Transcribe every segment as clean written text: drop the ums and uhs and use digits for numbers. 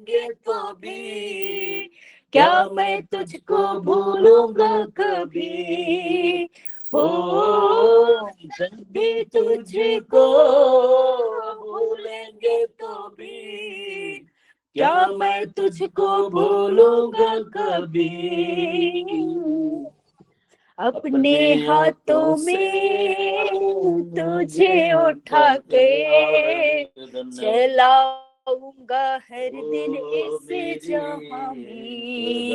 भूलेंगे तो भी, क्या मैं तुझको भूलूंगा कभी। हो जब भी तुझको भूलेंगे तो भी, क्या मैं तुझको भूलूंगा कभी। अपने हाथों में तुझे उठा के चलाऊंगा हर दिन इस जहां में।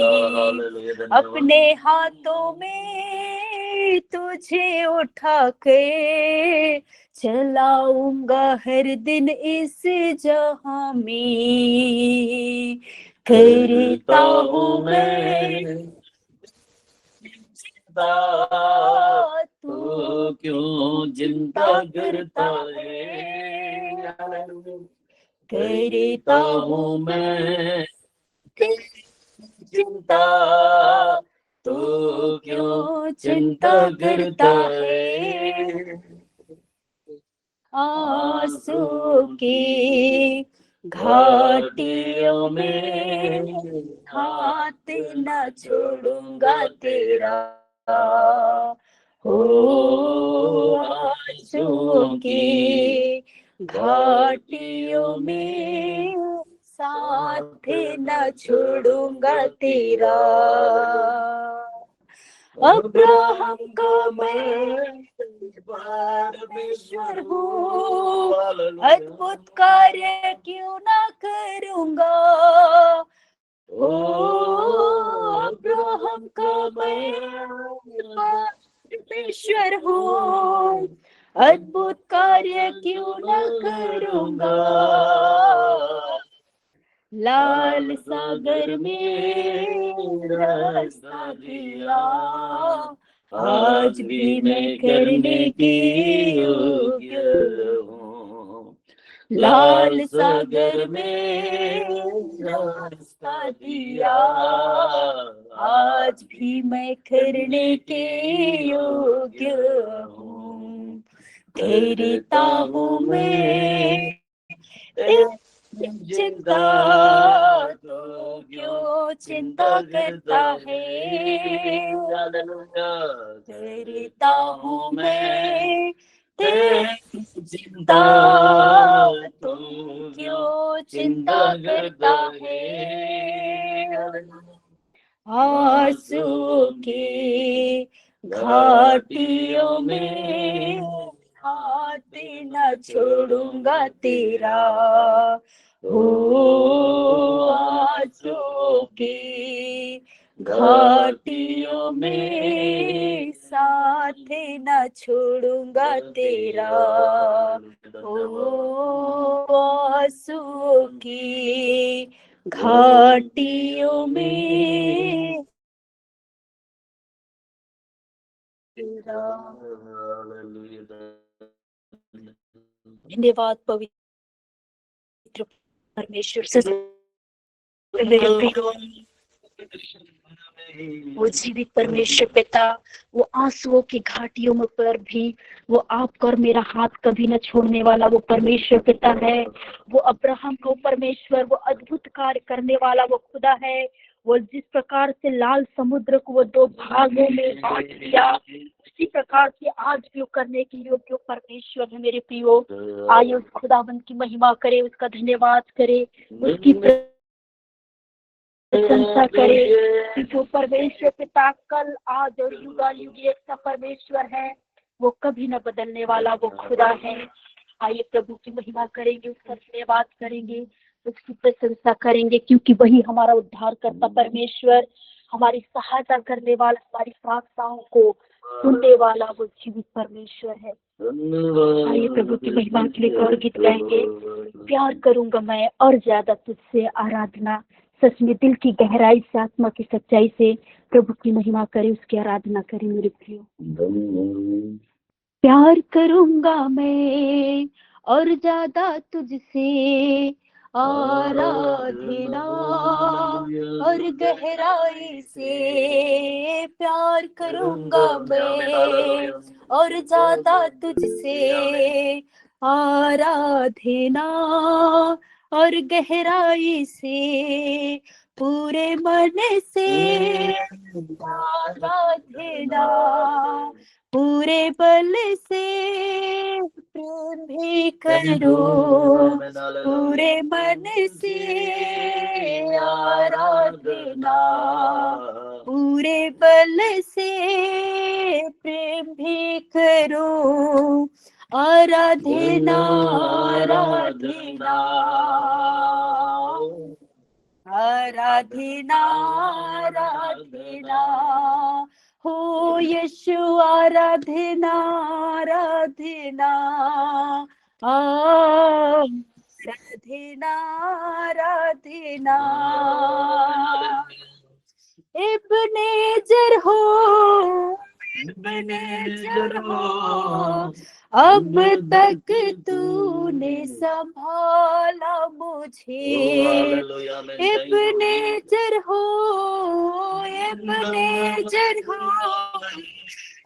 अपने हाथों में तुझे उठा के चलाऊंगा हर दिन इस जहां में। करता हूँ मैं तू क्यों चिंता करता है। करता हूँ मैं चिंता, तू क्यों चिंता करता है। आंसू की घाटियों में हाथ न छोड़ूंगा तेरा। हो आंसू की घाटियों में साथ न छोड़ूंगा तेरा। अब्राहम का मैं परमेश्वर हूँ, अद्भुत कार्य क्यों ना करूँगा। ओ अब्राहम का मैं परमेश्वर हूँ, अद्भुत कार्य क्यों ना करूँगा। लाल सागर में रास्ता दिया, आज भी मैं करने के योग्य हूँ। लाल सागर में रास्ता दिया, आज भी मैं करने के योग्य हूँ। ठहरता हूँ मैं चिंता, तो क्यों चिंता करता है। करता हूँ मैं चिंता, तो क्यों चिंता करता है। आंसू की घाटियों में हाथ न छोड़ूंगा तेरा। हो आंसू की घाटियों में साथ न छोड़ूंगा तेरा। हो आंसू की घाटियों में धन्यवाद पवित्र परमेश्वर से। वो जीवित परमेश्वर पिता, वो आंसुओं की घाटियों में पर भी वो आपका और मेरा हाथ कभी न छोड़ने वाला वो परमेश्वर पिता है। वो अब्राहम को परमेश्वर, वो अद्भुत कार्य करने वाला वो खुदा है। वो जिस प्रकार से लाल समुद्र को वो दो भागों में बांट दिया, उसी प्रकार से आज भी वो करने के योग्य परमेश्वर है। मेरे प्रियो, आइए उस खुदावंत की महिमा करे, उसका धन्यवाद करे, उसकी प्रशंसा करे, क्योंकि वो परमेश्वर पिता कल आज और युगायुग एक सा परमेश्वर है। वो कभी न बदलने वाला वो खुदा है। आइए प्रभु की महिमा करेंगे, उसका धन्यवाद करेंगे, उसकी प्रशंसा करेंगे, क्योंकि वही हमारा उद्धार करता परमेश्वर, हमारी सहायता करने वाला, हमारी प्रार्थनाओं को सुनने वाला वो जीवित परमेश्वर है। आइए प्रभु की महिमा के लिए और गीत गाएंगे। प्यार करूंगा मैं और ज्यादा तुझसे आराधना, सच में दिल की गहराई से, आत्मा की सच्चाई से प्रभु की महिमा करे, उसकी आराधना करे। मेरे प्रियो, प्यार करूंगा मैं और ज्यादा तुझसे आराधना, और गहराई से प्यार करूंगा मैं और ज्यादा तुझसे आराधना, और गहराई से पूरे मन से आराधना, पूरे बल से प्रेम भी करो, पूरे मन से आराधना, पूरे बल से प्रेम भी करो, आराधना आराधना आराधना आराधना हो यीशु, आराधना आराधना आराधना आराधना। इब्नेजर हो, इब्नेजर हो, अब तक तूने संभाला मुझे। इब्नेजर हो, इब्नेजर हो,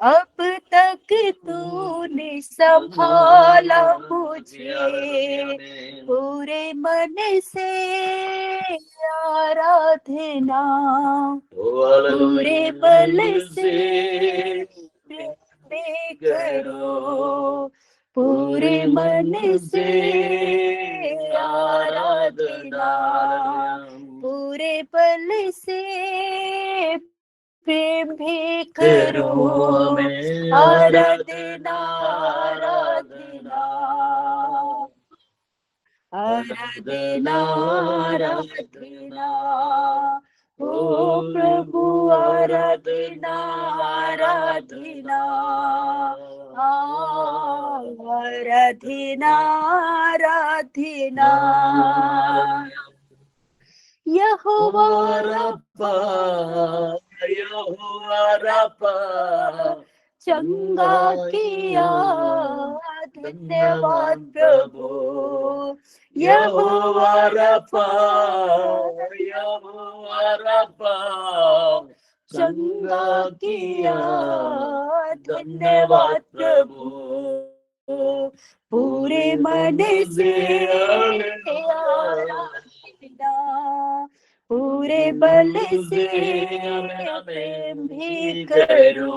अब तक तूने संभाला मुझे, पूरे मन से आराधना, पूरे बल से प्रेम करो, पूरे मन से आराधना, पूरे बल से प्रेम भी करो, आराधना आराधना आराधना आराधना ओ प्रभु, आराधना आराधना आराधना आराधना। यहोवा रब्बा, यहोवा रब्बा, चंगा किया, धन्यवाद प्रभु। यहोवा रब्बा, यहोवा रब्बा, चंगा किया, धन्यवाद प्रभु। पूरे मन से आराधना, पूरे बल से प्रेम भी करो,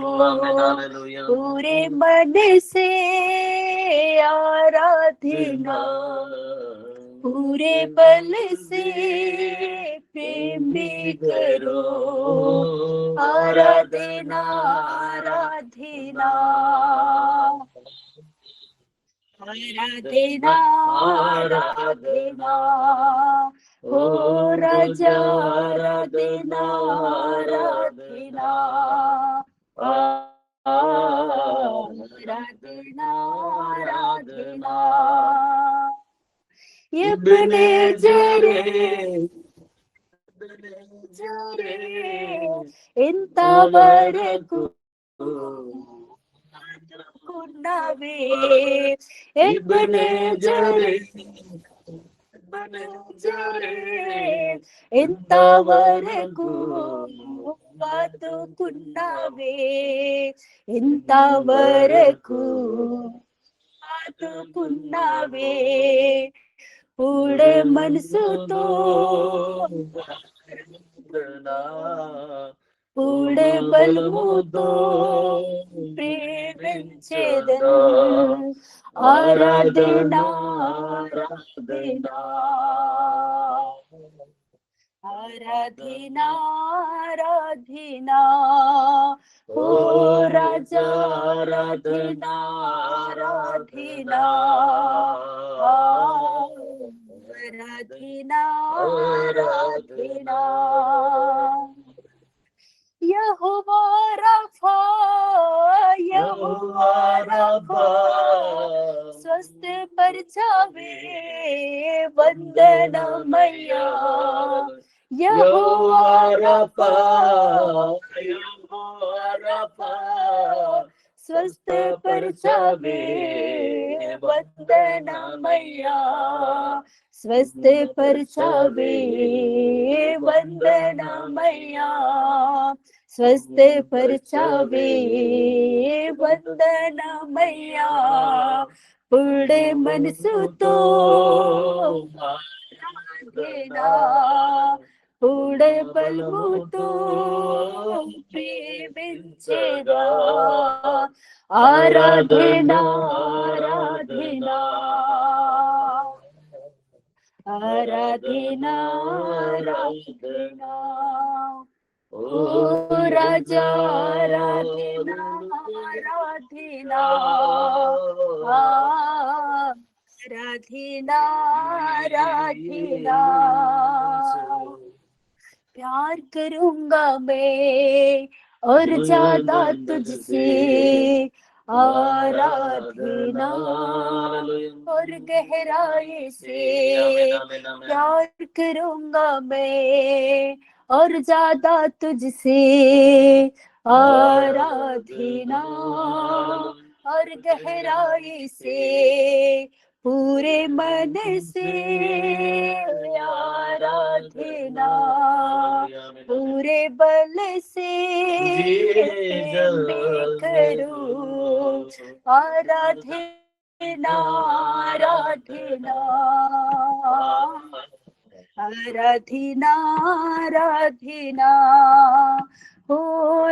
पूरे मन से आराधना, पूरे बल से प्रेम भी करो, आराधना आराधना आराधना आराधना ओ राजा, आराधना आराधना आराधना आराधना। इब्नेजरे ఇంతవరకు కున్నవే, ఇబ్నేజరే ఇంతవరకు బతుకున్నవే, ఇంతవరకు బతుకున్నవే, పూడే మనసుతో పూడే బలముతో ప్రేమించేదను, ఆరాధనా ఆరాధనా ఆరాధనా ఆరాధనా ఓ రాజా, ఆరాధనా ఆరాధనా आराधना आराधना। यहोवा रफा, यहोवा रफा, स्वस्थ पर जावे वंदनमया। यहोवा रफा, यहोवा रफा, स्वस्थ पर जावे वंदनमया, स्वस्थ पर जावे वंदनमया, स्वस्थ पर जावे वंदनमया, पूर्ण मनसुतो उड़े बलमुतो प्रेमिंचेदा आराधना आराधना आराधना आराधना ओ राजा आराधना आराधना आराधना आराधना प्यार करूंगा मैं और ज्यादा तुझसे आराधना और गहराई से प्यार करूंगा मैं और ज्यादा तुझसे आराधना और गहराई से पूरे मन से आराधना पूरे बल से मैं करूं आराधना आराधना आराधना आराधना ओ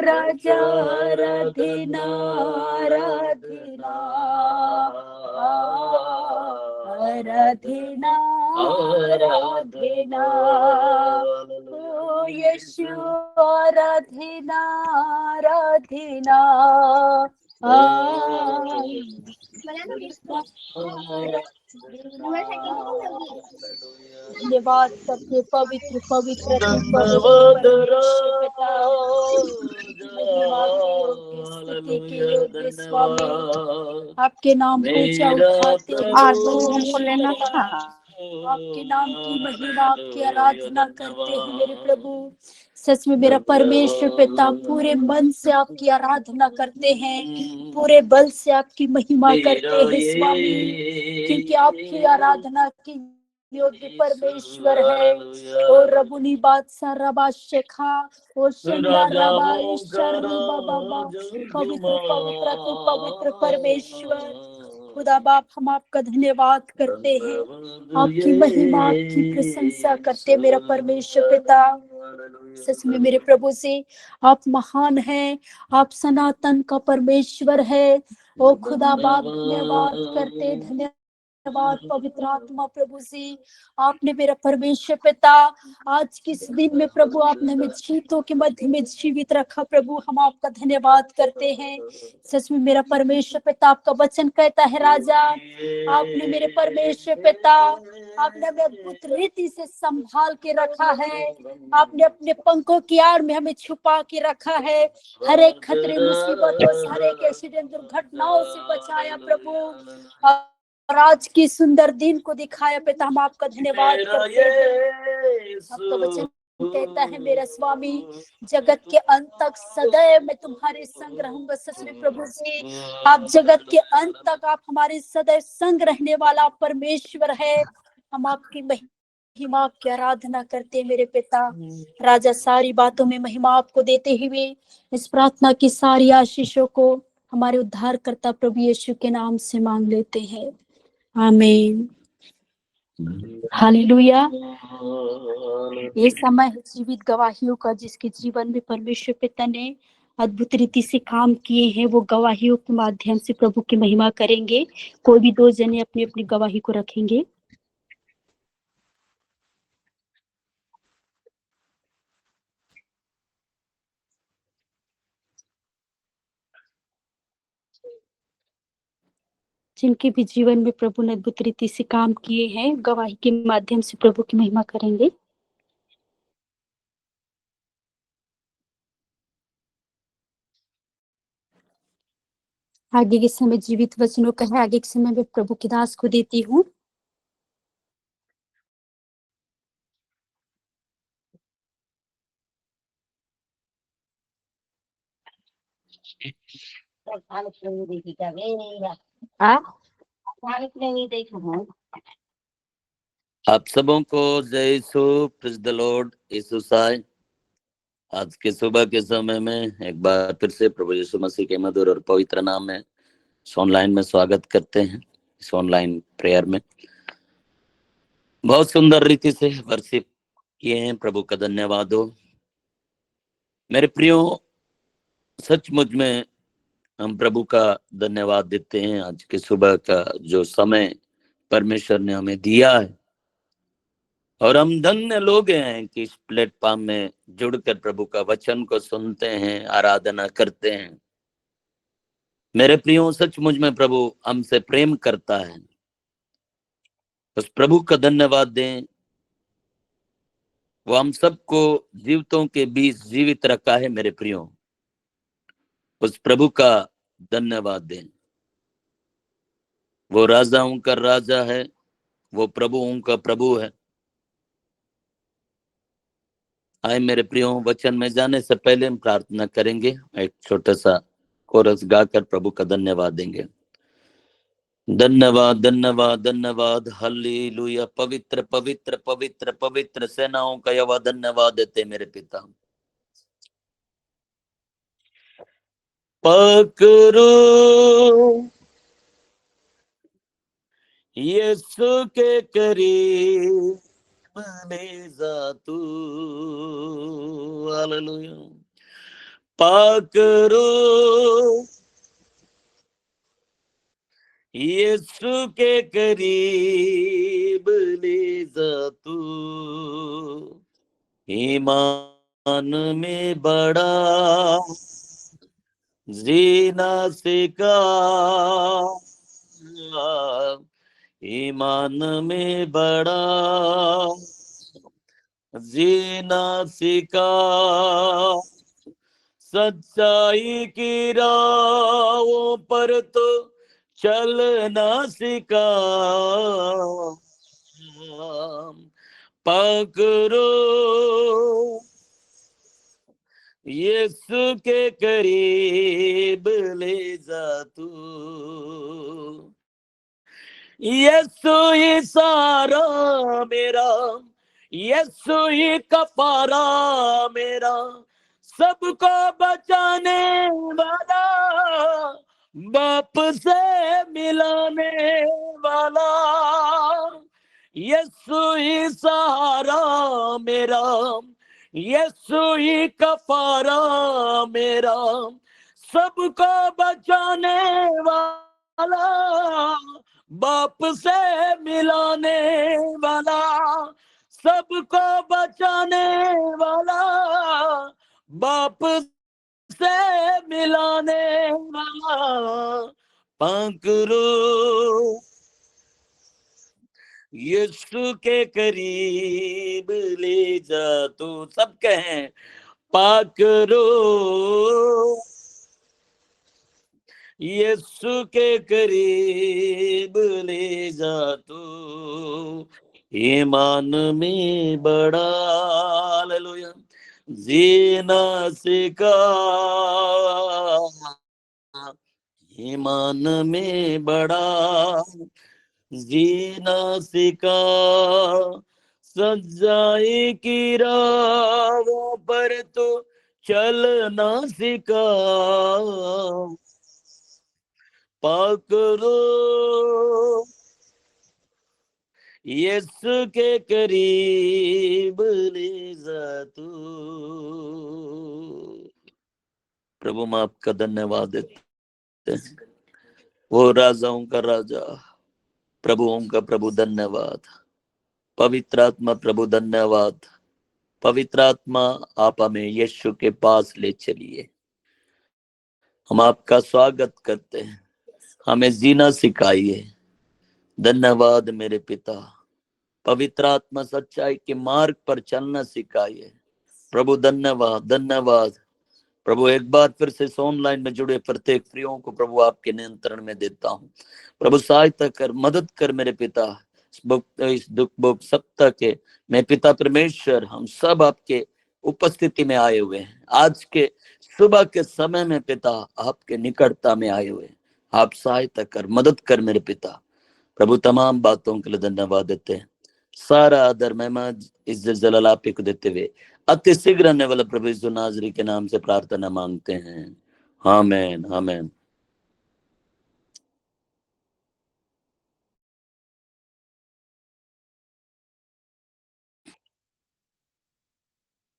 राजा आराधना आराधना आराधना आराधना ओ यीशु आराधना आराधना धन्यवाद सबके पवित्र पवित्र के योग्य स्वामी आपके नाम को ऊंचा उठाते हमको लेना था आपके नाम की महिमा आपकी आराधना करते हैं मेरे प्रभु। सच में मेरा परमेश्वर पिता पूरे मन से आपकी आराधना करते हैं पूरे बल से आपकी महिमा करते हैं स्वामी क्योंकि आपकी आराधना की योग्य परमेश्वर है। और रबुनी बादशाह रबा शेखा और पवित्र पवित्र तू पवित्र परमेश्वर खुदा बाप हम आपका धन्यवाद करते हैं आपकी महिमा आपकी प्रशंसा करते हैं मेरा परमेश्वर पिता। सच में मेरे प्रभु से आप महान हैं आप सनातन का परमेश्वर है ओ खुदा बाप धन्यवाद करते धन्यवाद पवित्र आत्मा प्रभु से आपने मेरा परमेश्वर पिता आज किस दिन में प्रभु आपने हमें चीतों के मध्य में जीवित रखा प्रभु हम आपका धन्यवाद करते हैं। सच में मेरा परमेश्वर पिता आपका वचन कहता है राजा आपने मेरे परमेश्वर पिता आपने हमें अद्भुत रीति से संभाल के रखा है आपने अपने पंखों की आड़ में हमें छुपा के रखा है हर एक खतरे मुसीबतों से हर एक एक्सीडेंट दुर्घटनाओं से बचाया प्रभु और आज की सुंदर दिन को दिखाया पिता हम आपका धन्यवाद करते हैं। आपका वचन कहता है मेरा स्वामी जगत के अंत तक सदैव मैं तुम्हारे संग रहूंगा। सच में प्रभु जी आप जगत के अंत तक आप हमारे सदैव संग रहने वाला परमेश्वर है हम आपकी महिमा आपकी आराधना करते हैं मेरे पिता। राजा सारी बातों में महिमा आपको देते हुए इस प्रार्थना की सारी आशीषों को हमारे उद्धारकर्ता प्रभु यीशु के नाम से मांग लेते हैं आमीन हालेलुया। ये समय है जीवित गवाहियों का जिसके जीवन में परमेश्वर पिता ने अद्भुत रीति से काम किए हैं वो गवाहियों के माध्यम से प्रभु की महिमा करेंगे। कोई भी दो जने अपनी अपनी गवाही को रखेंगे। जिनके भी जीवन में प्रभु ने अद्भुत रीति से काम किए हैं गवाही के माध्यम से प्रभु की महिमा करेंगे। आगे के समय जीवित वचनों का है आगे के समय में प्रभु की दास को देती हूँ। आप सबों को जय यीशु प्रेज़ द लॉर्ड यीशु साई। आज के सुबह के समय में एक बार फिर से प्रभु यीशु मसीह के मधुर और पवित्र नाम में इस ऑनलाइन में स्वागत करते हैं इस ऑनलाइन प्रेयर में। बहुत सुंदर रीति से वर्शिप किए हैं। प्रभु का धन्यवाद हो। मेरे प्रियो, सचमुच में हम प्रभु का धन्यवाद देते हैं। आज के सुबह का जो समय परमेश्वर ने हमें दिया है, और हम धन्य लोग हैं कि इस प्लेटफॉर्म में जुड़कर प्रभु का वचन को सुनते हैं, आराधना करते हैं। मेरे प्रियो, सचमुच में प्रभु हमसे प्रेम करता है। उस प्रभु का धन्यवाद दें। वो हम सबको जीवितों के बीच जीवित रखा है। मेरे प्रियो, उस प्रभु का धन्यवाद दें। वो राजाओं का राजा है, वो प्रभुओं का प्रभु है। आए मेरे प्रियो, वचन में जाने से पहले हम प्रार्थना करेंगे। एक छोटा सा कोरस गाकर प्रभु का धन्यवाद देंगे। धन्यवाद धन्यवाद धन्यवाद, हालेलुया। पवित्र पवित्र पवित्र पवित्र सेनाओं का यहोवा धन्यवाद देते मेरे पिता। पकड़ो यीशु के करीब ले जा तू, हालेलुया। पकड़ो यीशु के करीब ले जा तू, ईमान में बड़ा जीना सिखा, ईमान में बड़ा जीना सिखा, सच्चाई की राहों पर तो चलना सिखा, पकड़ो यीशु के करीब ले जा तू, यीशु ही सारा मेरा, यीशु ही कफारा मेरा, सबको बचाने वाला, बाप से मिलाने वाला, यीशु ही सहारा मेरा, यीशु ही कफारा मेरा, सबको बचाने वाला, बाप से मिलाने वाला, सबको बचाने वाला, बाप से मिलाने वाला, पकड़ो यीशु के करीब ले जा तू। सब कहें, पकड़ो यीशु के करीब ले जा तू, ईमान में बड़ा, हालेलुया, जीना सिखा, ईमान में बड़ा जीना सिखा, सच्चाई की राहों पर तो चलना सिखा, पकड़ो यीशु के करीब ले जा तू। प्रभु, मैं आपका धन्यवाद देते हैं। वो राजाओं का राजा, प्रभुओं का प्रभु, धन्यवाद। पवित्र आत्मा प्रभु धन्यवाद। पवित्र आत्मा, आप हमें यीशु के पास ले चलिए। हम आपका स्वागत करते हैं। हमें जीना सिखाइए। धन्यवाद मेरे पिता। पवित्र आत्मा, सच्चाई के मार्ग पर चलना सिखाइए। प्रभु धन्यवाद धन्यवाद। प्रभु, एक बार फिर से इस ऑनलाइन में जुड़े प्रत्येक प्रियों को प्रभु आपके नियंत्रण में देता हूँ। प्रभु, सहायता कर, मदद कर मेरे पिता। इस दुख भोग सप्ताह के मैं पिता परमेश्वर, हम सब आपके उपस्थिति में आए हुए हैं। आज के सुबह के समय में पिता आपके निकटता में आए हुए हैं। आप सहायता कर, मदद कर मेरे पिता। प्रभु, तमाम बातों के लिए धन्यवाद देते हैं। सारा आदर महिमा इज्जत जलाल आप ही को देते हुए अति शीघ्र आने वाला प्रभु यीशु नाजरी के नाम से प्रार्थना मांगते हैं। आमीन आमीन।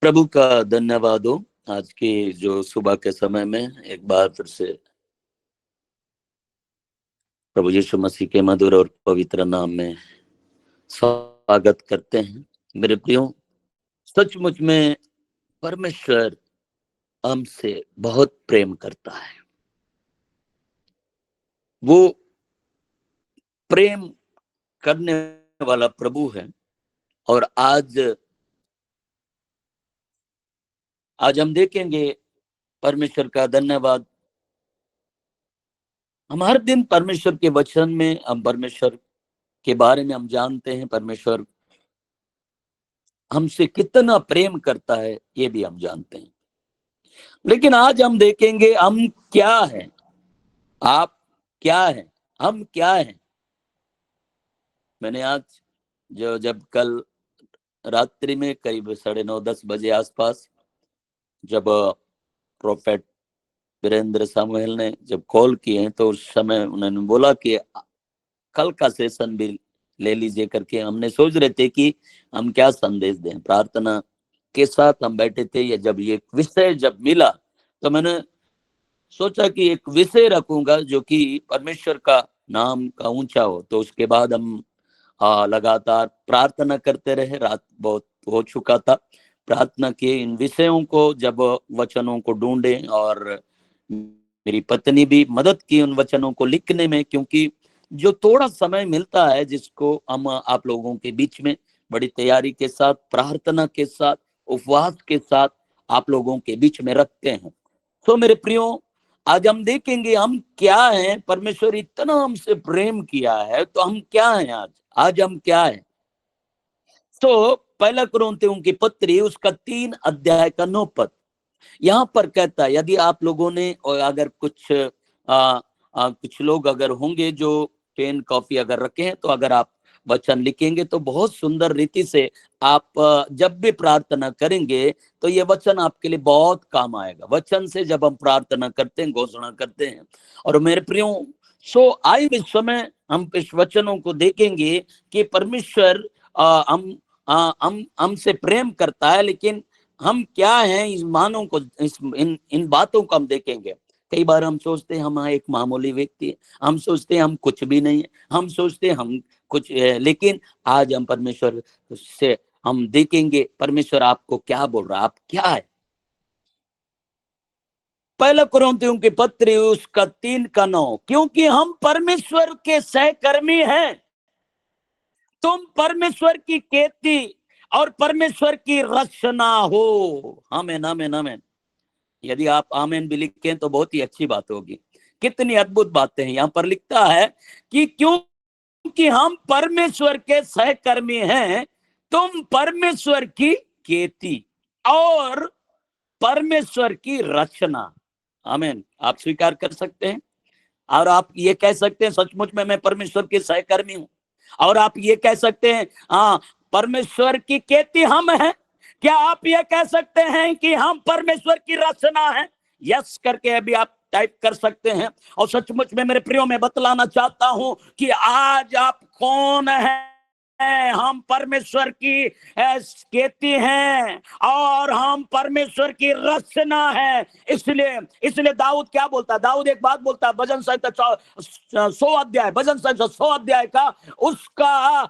प्रभु का धन्यवाद हो। आज की जो सुबह के समय में एक बार फिर से प्रभु यीशु मसीह के मधुर और पवित्र नाम में स्वागत करते हैं। मेरे प्रियो, सचमुच में परमेश्वर हमसे बहुत प्रेम करता है। वो प्रेम करने वाला प्रभु है। और आज हम देखेंगे परमेश्वर का धन्यवाद। हम हर दिन परमेश्वर के वचन में हम परमेश्वर के बारे में हम जानते हैं। परमेश्वर हमसे कितना प्रेम करता है ये भी हम जानते हैं। लेकिन आज हम देखेंगे हम क्या हैं, आप क्या हैं, हम क्या हैं। मैंने आज जब कल रात्रि में करीब 9:30 बजे आसपास जब प्रोफेट वीरेंद्र सामुएल ने जब कॉल किए हैं तो उस समय उन्होंने बोला कि कल का सेशन भी ले लीजिए करके। हमने सोच रहे थे कि हम क्या संदेश दें। प्रार्थना के साथ हम बैठे थे। या जब ये विषय जब मिला तो मैंने सोचा कि एक विषय रखूंगा जो कि परमेश्वर का नाम का ऊंचा हो। तो उसके बाद हम लगातार प्रार्थना करते रहे। रात बहुत हो चुका था। प्रार्थना किए, इन विषयों को जब वचनों को ढूंढे, और मेरी पत्नी भी मदद की उन वचनों को लिखने में। क्योंकि जो थोड़ा समय मिलता है जिसको हम आप लोगों के बीच में बड़ी तैयारी के साथ, प्रार्थना के साथ, उपवास के साथ आप लोगों के बीच में रखते हैं। तो मेरे प्रियो, आज हम देखेंगे हम क्या हैं। परमेश्वर इतना हमसे प्रेम किया है तो हम क्या हैं। आज हम क्या हैं। तो पहला कुरिन्थियों की पत्री उसका 3 अध्याय का 9 पद यहाँ पर कहता है। यदि आप लोगों ने, और अगर कुछ लोग अगर होंगे जो पेन कॉपी अगर रखे हैं, तो अगर आप वचन लिखेंगे तो बहुत सुंदर रीति से आप जब भी प्रार्थना करेंगे तो ये वचन आपके लिए बहुत काम आएगा। वचन से जब हम प्रार्थना करते हैं, घोषणा करते हैं। और मेरे प्रियो, आए इस समय हम इस वचनों को देखेंगे कि परमेश्वर हम हमसे प्रेम करता है। लेकिन हम क्या हैं, इस मानों को, इन बातों को हम देखेंगे। कई बार हम सोचते हैं हम एक मामूली व्यक्ति है, हम सोचते हैं हम कुछ भी नहीं है, हम सोचते हैं हम कुछ है। लेकिन आज हम परमेश्वर से हम देखेंगे परमेश्वर आपको क्या बोल रहा है, आप क्या है। पहला कुरिन्थियों की पत्री उसका 3 का 9, क्योंकि हम परमेश्वर के सहकर्मी हैं, तुम परमेश्वर की खेती और परमेश्वर की रचना हो। आमीन, आमीन, आमीन। यदि आप आमीन भी लिखें तो बहुत ही अच्छी बात होगी। कितनी अद्भुत बातें हैं। यहाँ पर लिखता है कि क्योंकि हम परमेश्वर के सहकर्मी हैं, तुम परमेश्वर की खेती और परमेश्वर की रचना। आमीन। आप स्वीकार कर सकते हैं और आप ये कह सकते हैं सचमुच में मैं परमेश्वर के सहकर्मी हूं। और आप ये कह सकते हैं हाँ, परमेश्वर की खेती हम हैं। क्या आप ये कह सकते हैं कि हम परमेश्वर की रचना है? यस करके अभी आप टाइप कर सकते हैं। और सचमुच में मेरे प्रियो, मैं बतलाना चाहता हूं कि आज आप कौन है। हम परमेश्वर की खेती हैं और हम परमेश्वर की रचना है। इसलिए दाऊद क्या बोलता है? दाऊद एक बात बोलता है, भजन संहिता 100 अध्याय का उसका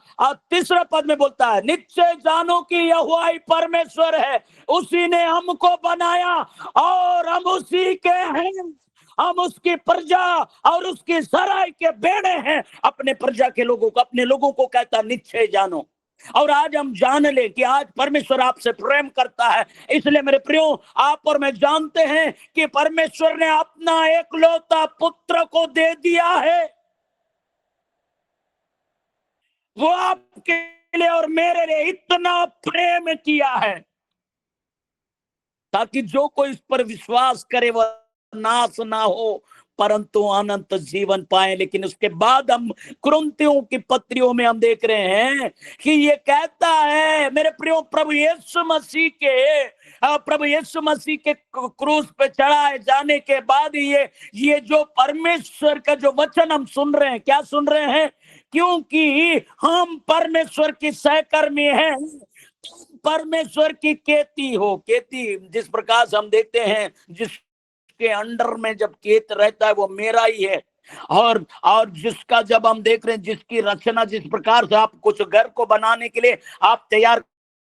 3रा पद में बोलता है, निश्चय जानो कि यहोवा ही परमेश्वर है, उसी ने हमको बनाया और हम उसी के हैं। हम उसकी प्रजा और उसकी सराय के बेड़े हैं। अपने प्रजा के लोगों को, अपने लोगों को कहता निश्चय जानो। और आज हम जान ले कि आज परमेश्वर आपसे प्रेम करता है। इसलिए मेरे प्रियो, आप और मैं जानते हैं कि परमेश्वर ने अपना एकलौता पुत्र को दे दिया है। वो आपके लिए और मेरे लिए इतना प्रेम किया है ताकि जो कोई इस पर विश्वास करे वह नाश ना हो परंतु अनंत जीवन पाए। लेकिन उसके बाद हम कुरिन्थियों की पत्रियों में हम देख रहे हैं कि ये कहता है मेरे प्रियो, प्रभु यीशु मसीह के क्रूस पे चढ़ाए जाने के बाद ये जो परमेश्वर का जो वचन हम सुन रहे हैं, क्या सुन रहे हैं? क्योंकि हम परमेश्वर की सहकर्मी हैं, परमेश्वर की खेती हो। खेती जिस प्रकार से हम देखते हैं, जिसके अंडर में जब खेत रहता है वो मेरा ही है। और जिसका जब हम देख रहे हैं, जिसकी रचना जिस प्रकार से आप कुछ घर को बनाने के लिए आप तैयार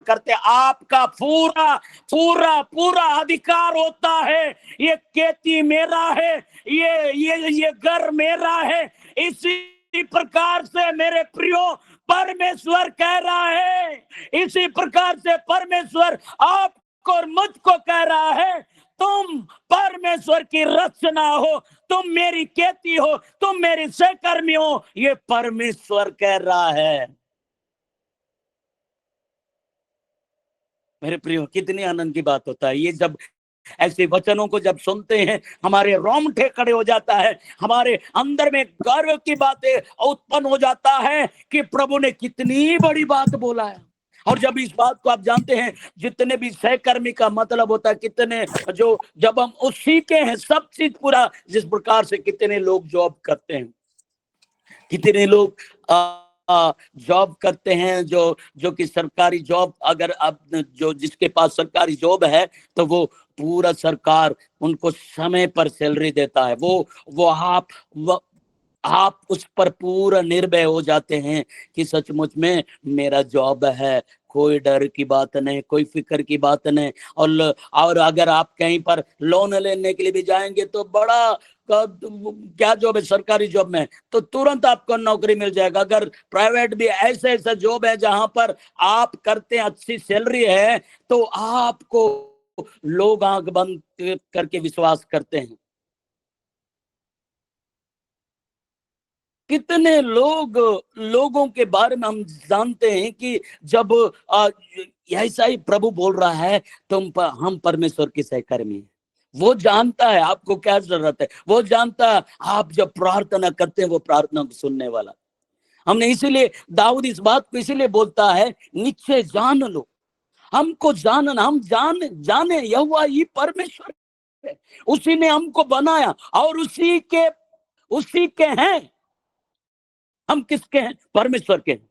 करते, आपका पूरा पूरा पूरा अधिकार होता है। ये खेती मेरा है, ये घर मेरा है। इसी प्रकार से मेरे प्रियो परमेश्वर कह रहा है, इसी प्रकार से परमेश्वर आपको और मुझको कह रहा है, तुम परमेश्वर की रचना हो, तुम मेरी खेती हो, तुम मेरी सहकर्मी हो। ये परमेश्वर कह रहा है। मेरे प्रियो, कितनी आनंद की बात होता है ये, जब ऐसे वचनों को जब सुनते हैं हमारे रोंगटे खड़े हो जाता है, हमारे अंदर में गर्व की बातें उत्पन्न हो जाता है कि प्रभु ने कितनी बड़ी बात बोला है। और जब इस बात को आप जानते हैं, जितने भी सहकर्मी का मतलब होता है, कितने जो जब हम उसी के हैं, सब चीज पूरा, जिस प्रकार से कितने लोग जॉब करते हैं, कितने लोग जॉब करते हैं, जो जो कि सरकारी जॉब, अगर आप जो जिसके पास सरकारी जॉब है तो वो पूरा सरकार उनको समय पर सैलरी देता है। वो आप उस पर पूरा निर्भय हो जाते हैं कि सचमुच में मेरा जॉब है, कोई डर की बात नहीं, कोई फिक्र की बात नहीं। और अगर आप कहीं पर लोन लेने के लिए भी जाएंगे तो बड़ा क्या जॉब है, सरकारी जॉब में तो तुरंत आपको नौकरी मिल जाएगा। अगर प्राइवेट भी ऐसे ऐसे जॉब है जहां पर आप करते हैं, अच्छी सैलरी है, तो आपको लोग आंख बंद करके विश्वास करते हैं। कितने लोगों के बारे में हम जानते हैं कि जब ऐसा ही प्रभु बोल रहा है, हम परमेश्वर के सहकर्मी हैं। वो जानता है आपको क्या जरूरत है, वो जानता है आप जब प्रार्थना करते हैं वो प्रार्थना को सुनने वाला। हमने इसीलिए दाऊद इस बात को इसीलिए बोलता है, निश्चय जान लो, हमको जानना, हम जाने यहोवा ही परमेश्वर है। उसी ने हमको बनाया और उसी के हैं। हम किसके हैं? परमेश्वर के हैं।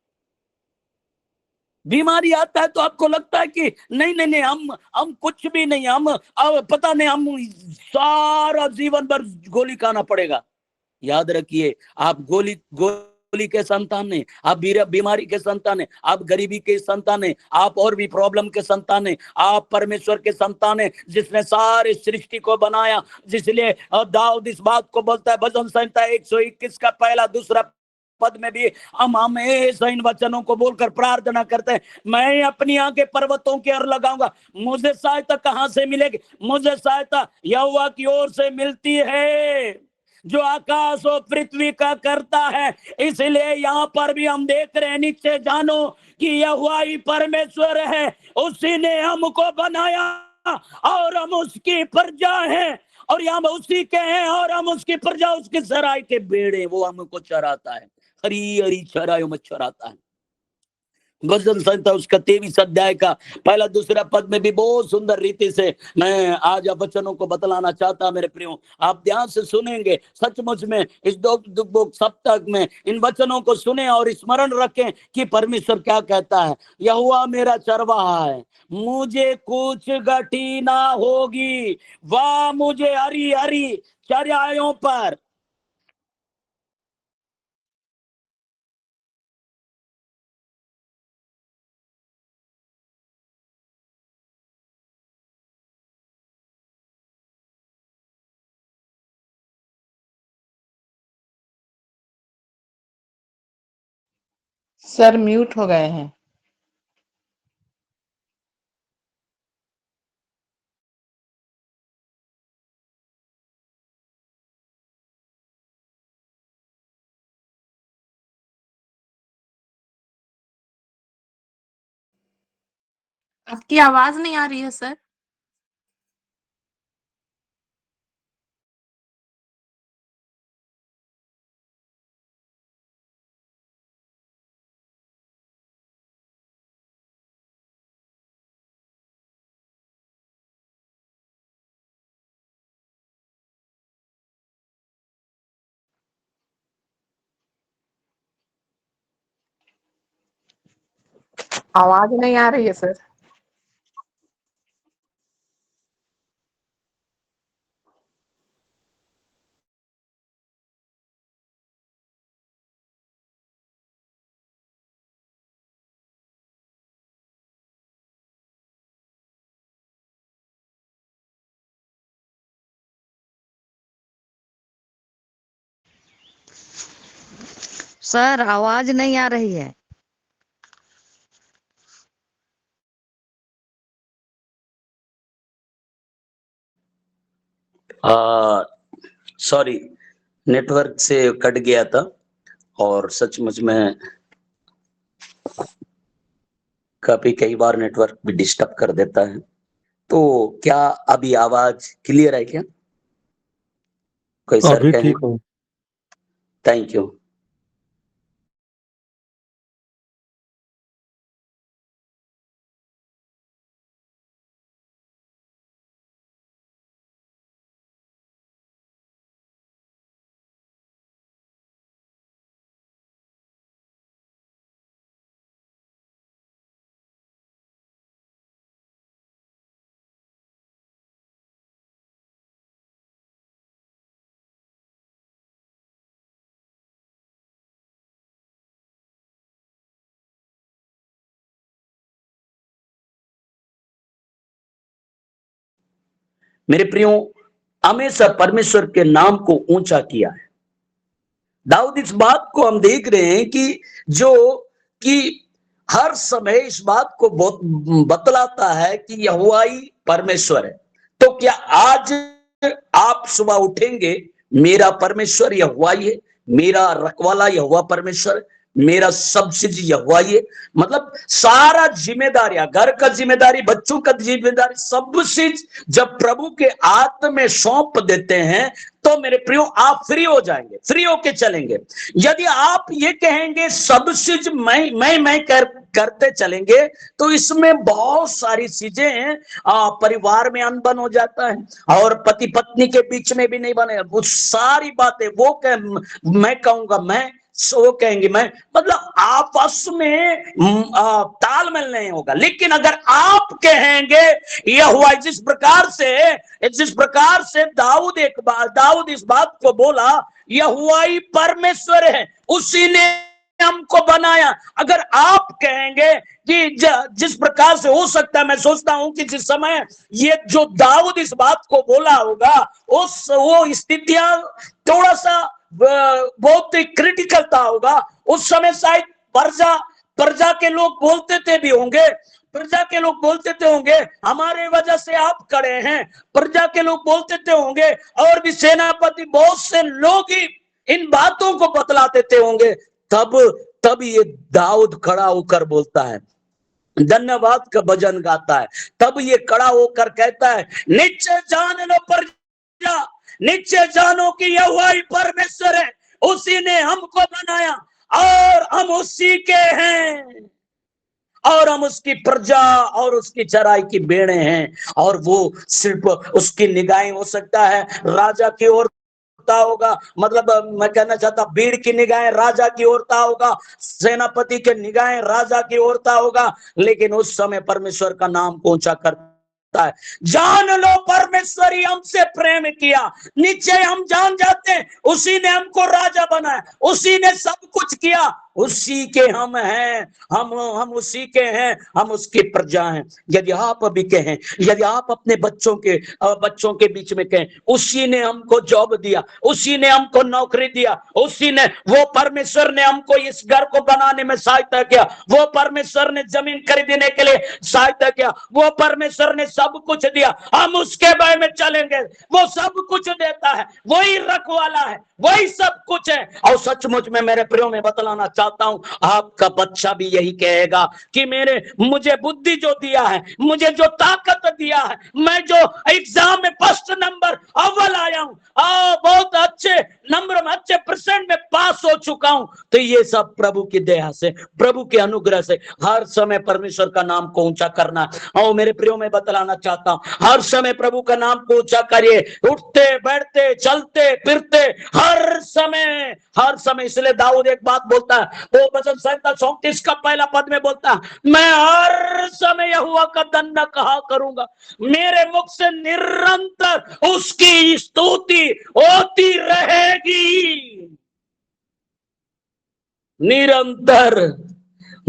बीमारी आता है तो आपको लगता है कि नहीं नहीं नहीं, हम कुछ भी नहीं, हम अब पता नहीं, हम सारा जीवन भर गोली खाना पड़ेगा। याद रखिए, आप गोली के संतान है, आप बीमारी के संतान है, आप गरीबी के संतान है, आप और भी प्रॉब्लम के संतान है। आप परमेश्वर के संतान है जिसने सारे सृष्टि को बनाया। जिसलिए दाऊद इस बात को बोलता है, भजन संहिता 121 का पहला दूसरा पद में भी हम हमेशा इन वचनों को बोलकर प्रार्थना करते हैं, मैं अपनी आंखें पर्वतों की ओर लगाऊंगा, मुझे सहायता कहां से मिलेगी? मुझे सहायता यहोवा की ओर से मिलती है जो आकाश और पृथ्वी का करता है। इसलिए यहाँ पर भी हम देख रहे हैं, नीचे जानो कि यहोवा ही परमेश्वर है, उसी ने हमको बनाया और हम उसकी प्रजा हैं, और हम उसी के हैं और हम उसकी प्रजा, उसकी सराय के बेड़े। वो हमको चराता है, हरी हरी चराइयों में चराता है। भजन संहिता उसका 23 अध्याय का पहला दूसरा पद में भी बहुत सुंदर रीति से मैं आज वचनों को बतलाना चाहता। मेरे प्रियो, आप ध्यान से सुनेंगे, सचमुच में इस दुख सप्ताह में इन वचनों को सुने और स्मरण रखें कि परमेश्वर क्या कहता है। यहोवा मेरा चरवाहा है, मुझे कुछ घटी ना होगी, वह मुझे हरी हरी चराइयों पर। सर म्यूट हो गए हैं। आपकी आवाज नहीं आ रही है सर। आवाज नहीं आ रही है सर। सर आवाज नहीं आ रही है। सॉरी, नेटवर्क से कट गया था और सचमुच में कई बार नेटवर्क भी डिस्टर्ब कर देता है। तो क्या अभी आवाज क्लियर है क्या? कोई सर अभी कहें? ठीक हो? Thank you. मेरे प्रियो, हमेशा परमेश्वर के नाम को ऊंचा किया है। दाऊद इस बात को हम देख रहे हैं कि हर समय इस बात को बतलाता है कि यहोवा ही परमेश्वर है। तो क्या आज आप सुबह उठेंगे, मेरा परमेश्वर यहोवा ही है, मेरा रखवाला यहोवा परमेश्वर, मेरा सब चीज यहोवा ही है, मतलब सारा जिम्मेदारी, घर का जिम्मेदारी, बच्चों का जिम्मेदारी, सब चीज जब प्रभु के हाथ में सौंप देते हैं तो मेरे प्रियो आप फ्री हो जाएंगे, फ्री होके चलेंगे। यदि आप ये कहेंगे सब चीज मैं करते चलेंगे तो इसमें बहुत सारी चीजें हैं। परिवार में अनबन हो जाता है और पति पत्नी के बीच में भी नहीं बने, वो सारी बातें मैं कहूंगा मैं, वो कहेंगे मैं, मतलब आपस में तालमेल नहीं होगा। लेकिन अगर आप कहेंगे यहोवा, जिस प्रकार से दाऊद इस बात को बोला, यहोवा ही परमेश्वर है, उसी ने हमको बनाया। अगर आप कहेंगे कि जिस प्रकार से हो सकता है, मैं सोचता हूं कि जिस समय ये जो दाऊद इस बात को बोला होगा वो स्थितियां थोड़ा सा बहुत ही क्रिटिकल था होगा। उस समय शायद प्रजा के लोग बोलते थे भी होंगे, प्रजा के लोग बोलते थे होंगे हमारे वजह से आप खड़े हैं, प्रजा के लोग बोलते थे होंगे, और भी सेनापति बहुत से लोग ही इन बातों को बतलाते थे होंगे। तब ये दाऊद खड़ा होकर बोलता है, धन्यवाद का भजन गाता है। तब ये खड़ा होकर कहता है, निश्चय जान लो प्रजा, निश्चय जानो कि यहोवा ही परमेश्वर है, उसी ने हमको बनाया और हम उसी के हैं, और हम उसकी प्रजा और उसकी चराई की भेड़ें हैं। और वो सिर्फ उसकी निगाहें हो सकता है राजा की ओर होगा, मतलब मैं कहना चाहता, भीड़ की निगाहें राजा की ओर होगा, सेनापति के निगाहें राजा की ओर होगा, लेकिन उस समय परमेश्वर का नाम को ऊंचा करता है। जान लो परमेश्वर ही हमसे प्रेम किया, निश्चय हम जान जाते हैं उसी ने हमको राजा बनाया, उसी ने सब कुछ किया, उसी के हम हैं, हम उसी के हैं, हम उसकी प्रजा हैं। यदि आप अभी कहें, यदि आप अपने बच्चों के बीच में कहें, उसी ने हमको जॉब दिया, उसी ने हमको नौकरी दिया, उसी ने, वो परमेश्वर ने हमको इस घर को बनाने में सहायता किया, वो परमेश्वर ने जमीन खरीदने के लिए सहायता किया, वो परमेश्वर ने सब कुछ दिया, हम उसके बारे में चलेंगे। वो सब कुछ देता है, वही रखवाला है, वही सब कुछ है। और सचमुच में मेरे प्रियो में बतलाना चाहता हूं, आपका बच्चा भी यही कहेगा कि मुझे बुद्धि जो दिया है, मुझे जो ताकत दिया है, मैं जो एग्जाम में फर्स्ट नंबर अव्वल आया हूं, बहुत अच्छे नंबर में, अच्छे परसेंट में पास हो चुका हूं, तो ये सब प्रभु की दया से, प्रभु के अनुग्रह से। हर समय परमेश्वर का नाम को ऊंचा करना। और मेरे प्रियो में बतलाना चाहता हूं, हर समय प्रभु का नाम को ऊंचा करिए, उठते बैठते चलते फिरते, हर समय। इसलिए दाऊद एक बात बोलता है, वो वचन संहिता 34 का पहला पद में बोलता है, मैं हर समय यहोवा का धन्य कहा करूंगा, मेरे मुख से निरंतर उसकी स्तुति होती रहेगी। निरंतर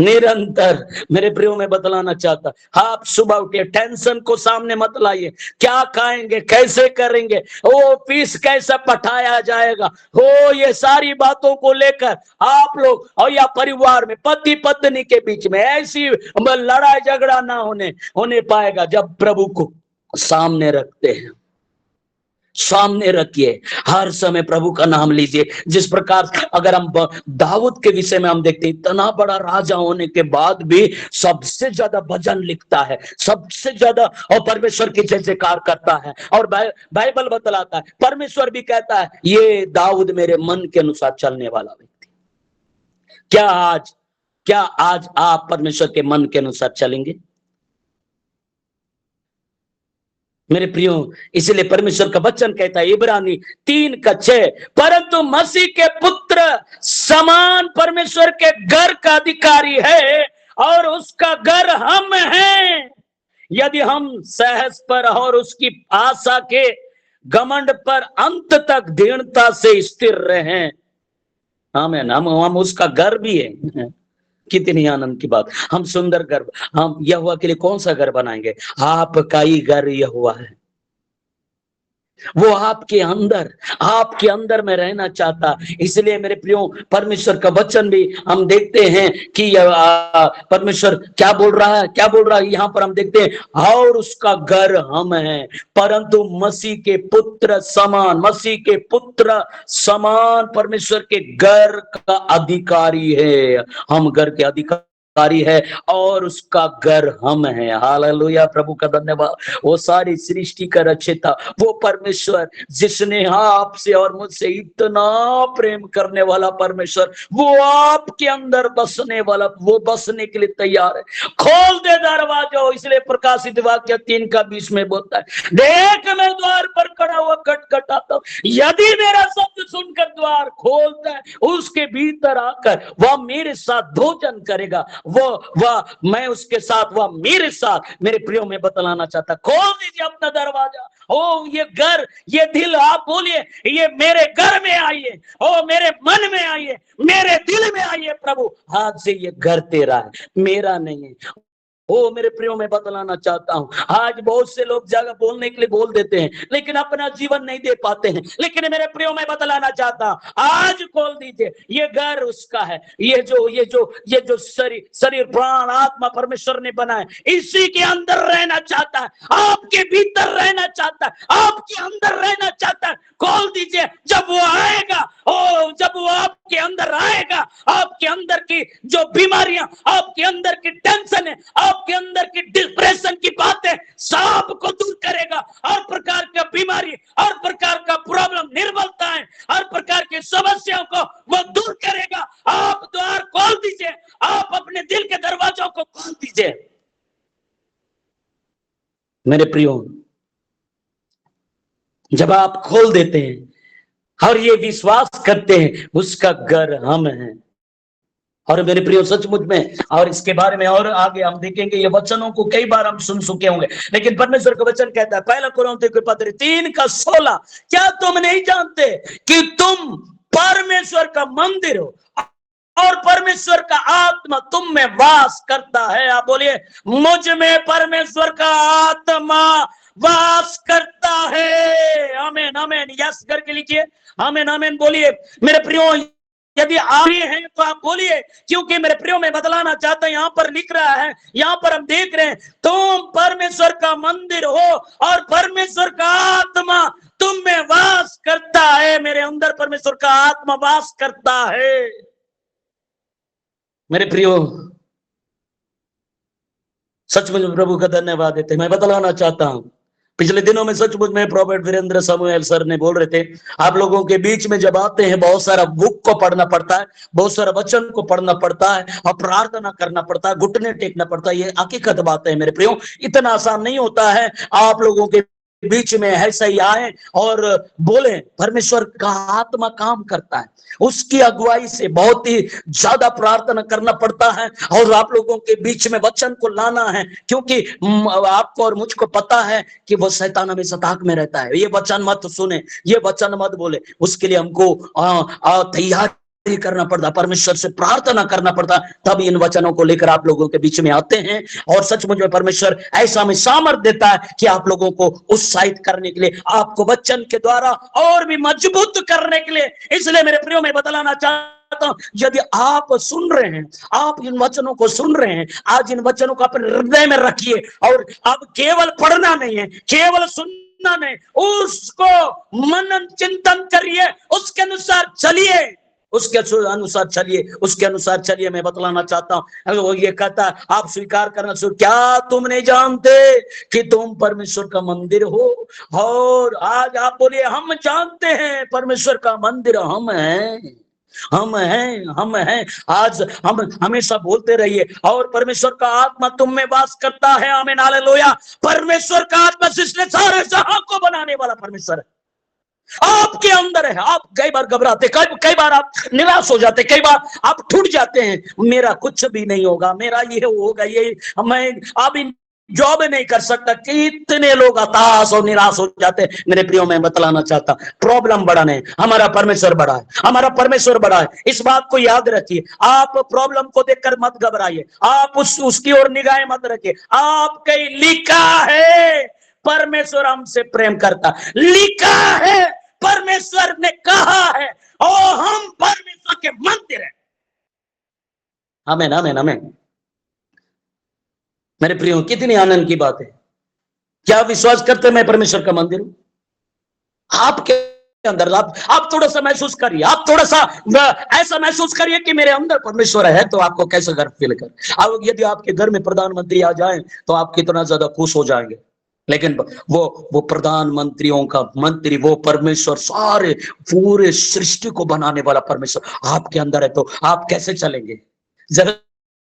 निरंतर। मेरे प्रियो में बतलाना चाहता, आप सुबह उठिए, टेंशन को सामने मत लाइए, क्या खाएंगे, कैसे करेंगे, ओ फीस कैसा पठाया जाएगा, हो ये सारी बातों को लेकर आप लोग और या परिवार में पति पत्नी के बीच में ऐसी लड़ाई झगड़ा ना होने पाएगा जब प्रभु को सामने रखते हैं। सामने रखिए, हर समय प्रभु का नाम लीजिए। जिस प्रकार अगर हम दाऊद के विषय में हम देखते हैं, इतना बड़ा राजा होने के बाद भी सबसे ज्यादा भजन लिखता है, सबसे ज्यादा और परमेश्वर की जय जयकार करता है। और बाइबल बतलाता है, परमेश्वर भी कहता है ये दाऊद मेरे मन के अनुसार चलने वाला व्यक्ति। क्या आज आप परमेश्वर के मन के अनुसार चलेंगे मेरे प्रियो? इसलिए परमेश्वर का वचन कहता है इब्रानी 3:6, परंतु मसीह के पुत्र समान परमेश्वर के घर का अधिकारी है और उसका घर हम हैं, यदि हम सहज पर और उसकी आशा के घमंड पर अंत तक दृढ़ता से स्थिर रहें। आमीन। हम उसका घर भी है। कितनी आनंद की बात। हम सुंदर घर, हम यहोवा के लिए कौन सा घर बनाएंगे? आपका ही घर यहोवा है। वो आपके अंदर में रहना चाहता। इसलिए मेरे प्रियो, परमेश्वर का वचन भी हम देखते हैं कि परमेश्वर क्या बोल रहा है यहाँ पर हम देखते हैं, और उसका घर हम हैं, परंतु मसीह के पुत्र समान परमेश्वर के घर का अधिकारी है। हम घर के अधिकारी है और उसका घर हम हैं। हालेलुया, प्रभु का धन्यवाद। वो सारी सृष्टि का रचयिता, वो परमेश्वर जिसने आपसे और मुझसे इतना प्रेम करने वाला परमेश्वर, वो आपके अंदर बसने वाला, वो बसने के लिए तैयार है। खोल दे दरवाजा। इसलिए प्रकाशित वाक्य 3:20 में बोलता है, देख मैं द्वार पर खड़ा हुआ खटखटाता हूं, यदि मेरा शब्द सुनकर द्वार खोलता है, उसके भीतर आकर वह मेरे साथ भोजन करेगा, वह मैं उसके साथ, वह मेरे साथ। मेरे प्रियो में बतलाना चाहता, खोल दीजिए अपना दरवाजा। ओ ये घर, ये दिल, आप बोलिए ये मेरे घर में आइए, ओ मेरे मन में आइए, मेरे दिल में आइए प्रभु। आज से ये घर तेरा है, मेरा नहीं है। ओ मेरे प्रियो में बतलाना चाहता हूं, आज बहुत से लोग जगह बोलने के लिए बोल देते हैं लेकिन अपना जीवन नहीं दे पाते हैं। लेकिन मेरे प्रियो में बतलाना चाहता हूं, आज खोल दीजिए, ये घर उसका है। ये जो शरीर प्राण आत्मा परमेश्वर ने बनाए, इसी के अंदर रहना चाहता है, आपके भीतर रहना चाहता है, आपके अंदर रहना चाहता है। खोल दीजिए। जब वो आएगा, जब वो आपके अंदर आएगा, आपके अंदर की जो बीमारियां, आपके अंदर की टेंशन है, आपके अंदर की डिप्रेशन की बातें सब को दूर करेगा। हर प्रकार का बीमारी, हर प्रकार का प्रॉब्लम, निर्बलता है, हर प्रकार की समस्याओं को वो दूर करेगा। आप द्वार खोल दीजिए, आप अपने दिल के दरवाजों को खोल दीजिए। मेरे प्रियो, जब आप खोल देते हैं और ये विश्वास करते हैं उसका घर हम हैं। और मेरे प्रियो, सचमुच में, और इसके बारे में और आगे हम देखेंगे, ये वचनों को कई बार हम सुन चुके होंगे, लेकिन परमेश्वर का वचन कहता है 1 कुरिन्थियों के पत्र 3:16, क्या तुम नहीं जानते कि तुम परमेश्वर का मंदिर हो और परमेश्वर का आत्मा तुम में वास करता है? आप बोलिए, मुझ में परमेश्वर का आत्मा वास करता है। आमीन आमीन। यस करके लिखिए, आमीन आमीन बोलिए। मेरे प्रियो, यदि आप हैं तो आप बोलिए, क्योंकि मेरे प्रियो में बदलाना चाहता है। यहाँ पर लिख रहा है, यहाँ पर हम देख रहे हैं, तुम परमेश्वर का मंदिर हो और परमेश्वर का आत्मा तुम में वास करता है। मेरे अंदर परमेश्वर का आत्मा वास करता है। मेरे प्रियो, सचमुच प्रभु का धन्यवाद देते। मैं बतलाना चाहता हूं, पिछले दिनों में सचमुच में प्रॉफेट वीरेंद्र सामुएल सर ने बोल रहे थे, आप लोगों के बीच में जब आते हैं बहुत सारा बुक को पढ़ना पड़ता है, बहुत सारा वचन को पढ़ना पड़ता है और प्रार्थना करना पड़ता है, घुटने टेकना पड़ता है। ये हकीकत बात है मेरे प्रियो, इतना आसान नहीं होता है आप लोगों के बीच में ऐसा ही आए और बोले। परमेश्वर का आत्मा काम करता है, उसकी अगुवाई से बहुत ही ज्यादा प्रार्थना करना पड़ता है और आप लोगों के बीच में वचन को लाना है, क्योंकि आपको और मुझको पता है कि वो शैतान हमेशा ताक में रहता है। ये वचन मत सुने, ये वचन मत बोले, उसके लिए हमको तैयार करना पड़ता, परमेश्वर से प्रार्थना करना पड़ता, तब इन वचनों को लेकर आप लोगों के बीच में आते हैं। और सचमुच में परमेश्वर ऐसा में सामर्थ देता है कि आप लोगों को उत्साहित करने के लिए, आपको वचन के द्वारा और भी मजबूत करने के लिए। इसलिए मेरे प्रियो में बतलाना चाहता हूं, यदि आप सुन रहे हैं, आप इन वचनों को सुन रहे हैं, आज इन वचनों को अपने हृदय में रखिए। और अब केवल पढ़ना नहीं है, केवल सुनना नहीं, उसको मनन चिंतन करिए, उसके अनुसार चलिए, उसके अनुसार चलिए, उसके अनुसार चलिए। मैं बतलाना चाहता हूं, वो ये कहता है, आप स्वीकार करना शुरू, क्या तुम नहीं जानते कि तुम परमेश्वर का मंदिर हो? और आज आप बोलिए, हम जानते हैं परमेश्वर का मंदिर हम हैं, हम हैं, हम हैं। आज हम हमेशा बोलते रहिए, और परमेश्वर का आत्मा तुम में वास करता है। आमीन, हालेलुया। परमेश्वर का आत्मा जिसने सारे जहां को बनाने वाला परमेश्वर है, आपके अंदर है। आप कई बार घबराते, कई बार आप निराश हो जाते, कई बार आप टूट जाते हैं, मेरा कुछ भी नहीं होगा, मेरा ये होगा, ये मैं अब जॉब नहीं कर सकता। कितने लोग हताश और निराश हो जाते हैं। मेरे प्रियो, मैं बतलाना चाहता, प्रॉब्लम बड़ा नहीं, हमारा परमेश्वर बड़ा है, हमारा परमेश्वर बड़ा है। इस बात को याद रखिए। आप प्रॉब्लम को देखकर मत घबराइए, आप उसकी ओर निगाहें मत रखिए। आपके लिखा है परमेश्वर हमसे प्रेम करता, लिखा है परमेश्वर ने कहा है, और हम परमेश्वर के मंदिर हैं। आमीन, आमीन, आमीन। मेरे प्रियो, कितनी आनंद की बात है। क्या विश्वास करते हैं मैं परमेश्वर का मंदिर हूं? आपके अंदर आप थोड़ा सा महसूस करिए, आप थोड़ा सा ऐसा महसूस करिए कि मेरे अंदर परमेश्वर है, तो आपको कैसा गर्व फील कर। अब यदि आपके घर में प्रधानमंत्री आ जाएं तो आप कितना ज्यादा खुश हो जाएंगे। लेकिन वो प्रधानमंत्रियों का मंत्री, वो परमेश्वर, सारे पूरे सृष्टि को बनाने वाला परमेश्वर आपके अंदर है, तो आप कैसे चलेंगे? जरा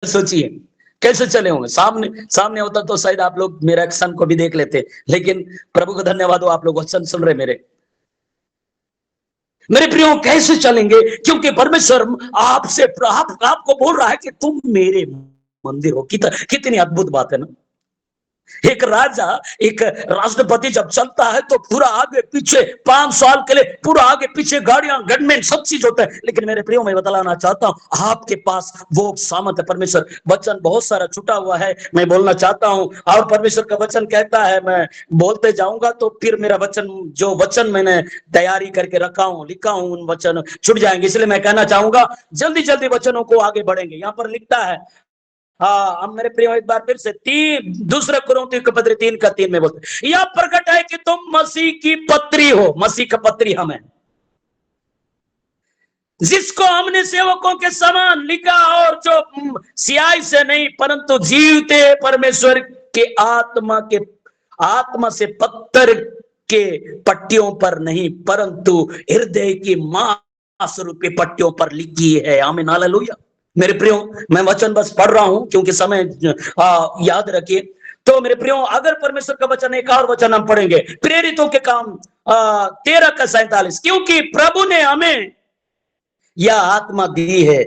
सोचिए, कैसे चले होंगे? सामने होता तो शायद आप लोग मेरे एक्शन को भी देख लेते, लेकिन प्रभु का धन्यवाद हो, आप लोग वचन सुन रहे। मेरे प्रियो, कैसे चलेंगे? क्योंकि परमेश्वर आपसे आपको बोल रहा है कि तुम मेरे मंदिर हो। कितनी अद्भुत बात है ना। एक राजा, एक राष्ट्रपति जब चलता है तो पूरा आगे पीछे 5 साल के लिए पूरा आगे पीछे गाड़ियां, गनमैन, सब चीज होता है। लेकिन मेरे प्रियो, मैं बतलाना चाहता हूं, आपके पास वो सामर्थ परमेश्वर। वचन बहुत सारा छुटा हुआ है, मैं बोलना चाहता हूं। और परमेश्वर का वचन कहता है, मैं बोलते जाऊंगा तो फिर मेरा वचन, जो वचन मैंने तैयारी करके रखा हूं, लिखा हूं, उन वचन छुट जाएंगे। इसलिए मैं कहना चाहूंगा, जल्दी जल्दी वचनों को आगे बढ़ेंगे। यहाँ पर लिखता है, हाँ, हम मेरे प्रियो एक बार फिर से 2 कुरिन्थियों के पत्र 3:3 में बोलते, यह प्रकट है कि तुम मसीह की पत्री हो। मसीह का पत्री हम है, जिसको हमने सेवकों के समान लिखा, और जो स्याही से नहीं परंतु जीवते परमेश्वर के आत्मा से पत्थर के पट्टियों पर नहीं परंतु हृदय की मांस रूपी पट्टियों पर लिखी है। आमीन, हालेलुया। मेरे प्रियो, मैं वचन बस पढ़ रहा हूं क्योंकि समय याद रखिए। तो मेरे प्रियो, अगर परमेश्वर का वचन, एक और वचन हम पढ़ेंगे, प्रेरितों के काम 13:47, क्योंकि प्रभु ने हमें यह आत्मा दी है,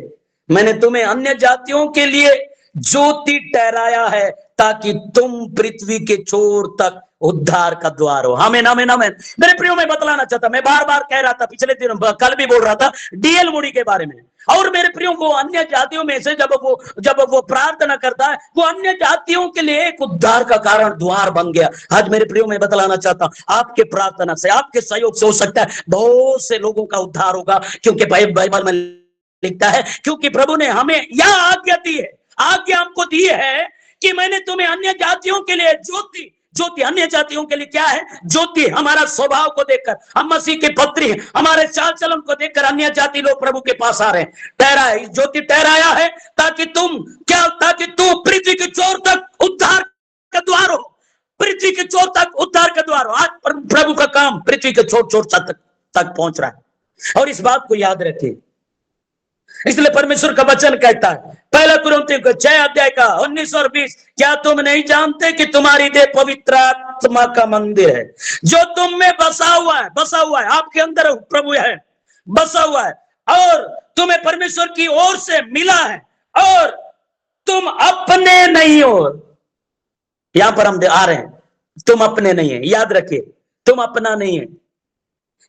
मैंने तुम्हें अन्य जातियों के लिए ज्योति ठहराया है, ताकि तुम पृथ्वी के छोर तक उद्धार का द्वार हो। आमीन, आमीन, आमीन। मेरे प्रियो, मैं बतलाना चाहता, मैं बार बार कह रहा था, पिछले दिन, कल भी बोल रहा था डीएल मूडी के बारे में। और मेरे प्रियो को, अन्य जातियों में से जब वो प्रार्थना करता है, वो अन्य जातियों के लिए एक उद्धार का कारण, द्वार बन गया। आज मेरे प्रियो, मैं बतलाना चाहता हूं, आपके प्रार्थना से, आपके सहयोग से हो सकता है बहुत से लोगों का उद्धार होगा। क्योंकि बाइबल में लिखता है, क्योंकि प्रभु ने हमें यह आज्ञा दी है, आज्ञा हमको दी है कि मैंने तुम्हें अन्य जातियों के लिए ज्योति अन्य जातियों के लिए क्या है? ज्योति। हमारा स्वभाव को देखकर हम मसीह के पत्री हैं, हमारे चाल चलन को देखकर अन्य जाति लोग प्रभु के पास आ रहे हैं। ठहराया, ज्योति ठहराया है, ताकि तू पृथ्वी के छोर तक उद्धार का द्वार हो। पृथ्वी के छोर तक उद्धार का द्वार हो। आज प्रभु का काम पृथ्वी के छोर तक पहुंच रहा है, और इस बात को याद रखिए। इसलिए परमेश्वर का वचन कहता है, 1 कुरिन्थियों के 6:19 और 20, क्या तुम नहीं जानते कि तुम्हारी देह पवित्र आत्मा का मंदिर है, जो तुम में बसा हुआ है, आपके अंदर प्रभु है, बसा हुआ है, और तुम्हें परमेश्वर की ओर से मिला है, और तुम अपने नहीं हो। यहां पर हम आ रहे हैं, तुम अपने नहीं है, याद रखिए, तुम अपना नहीं है।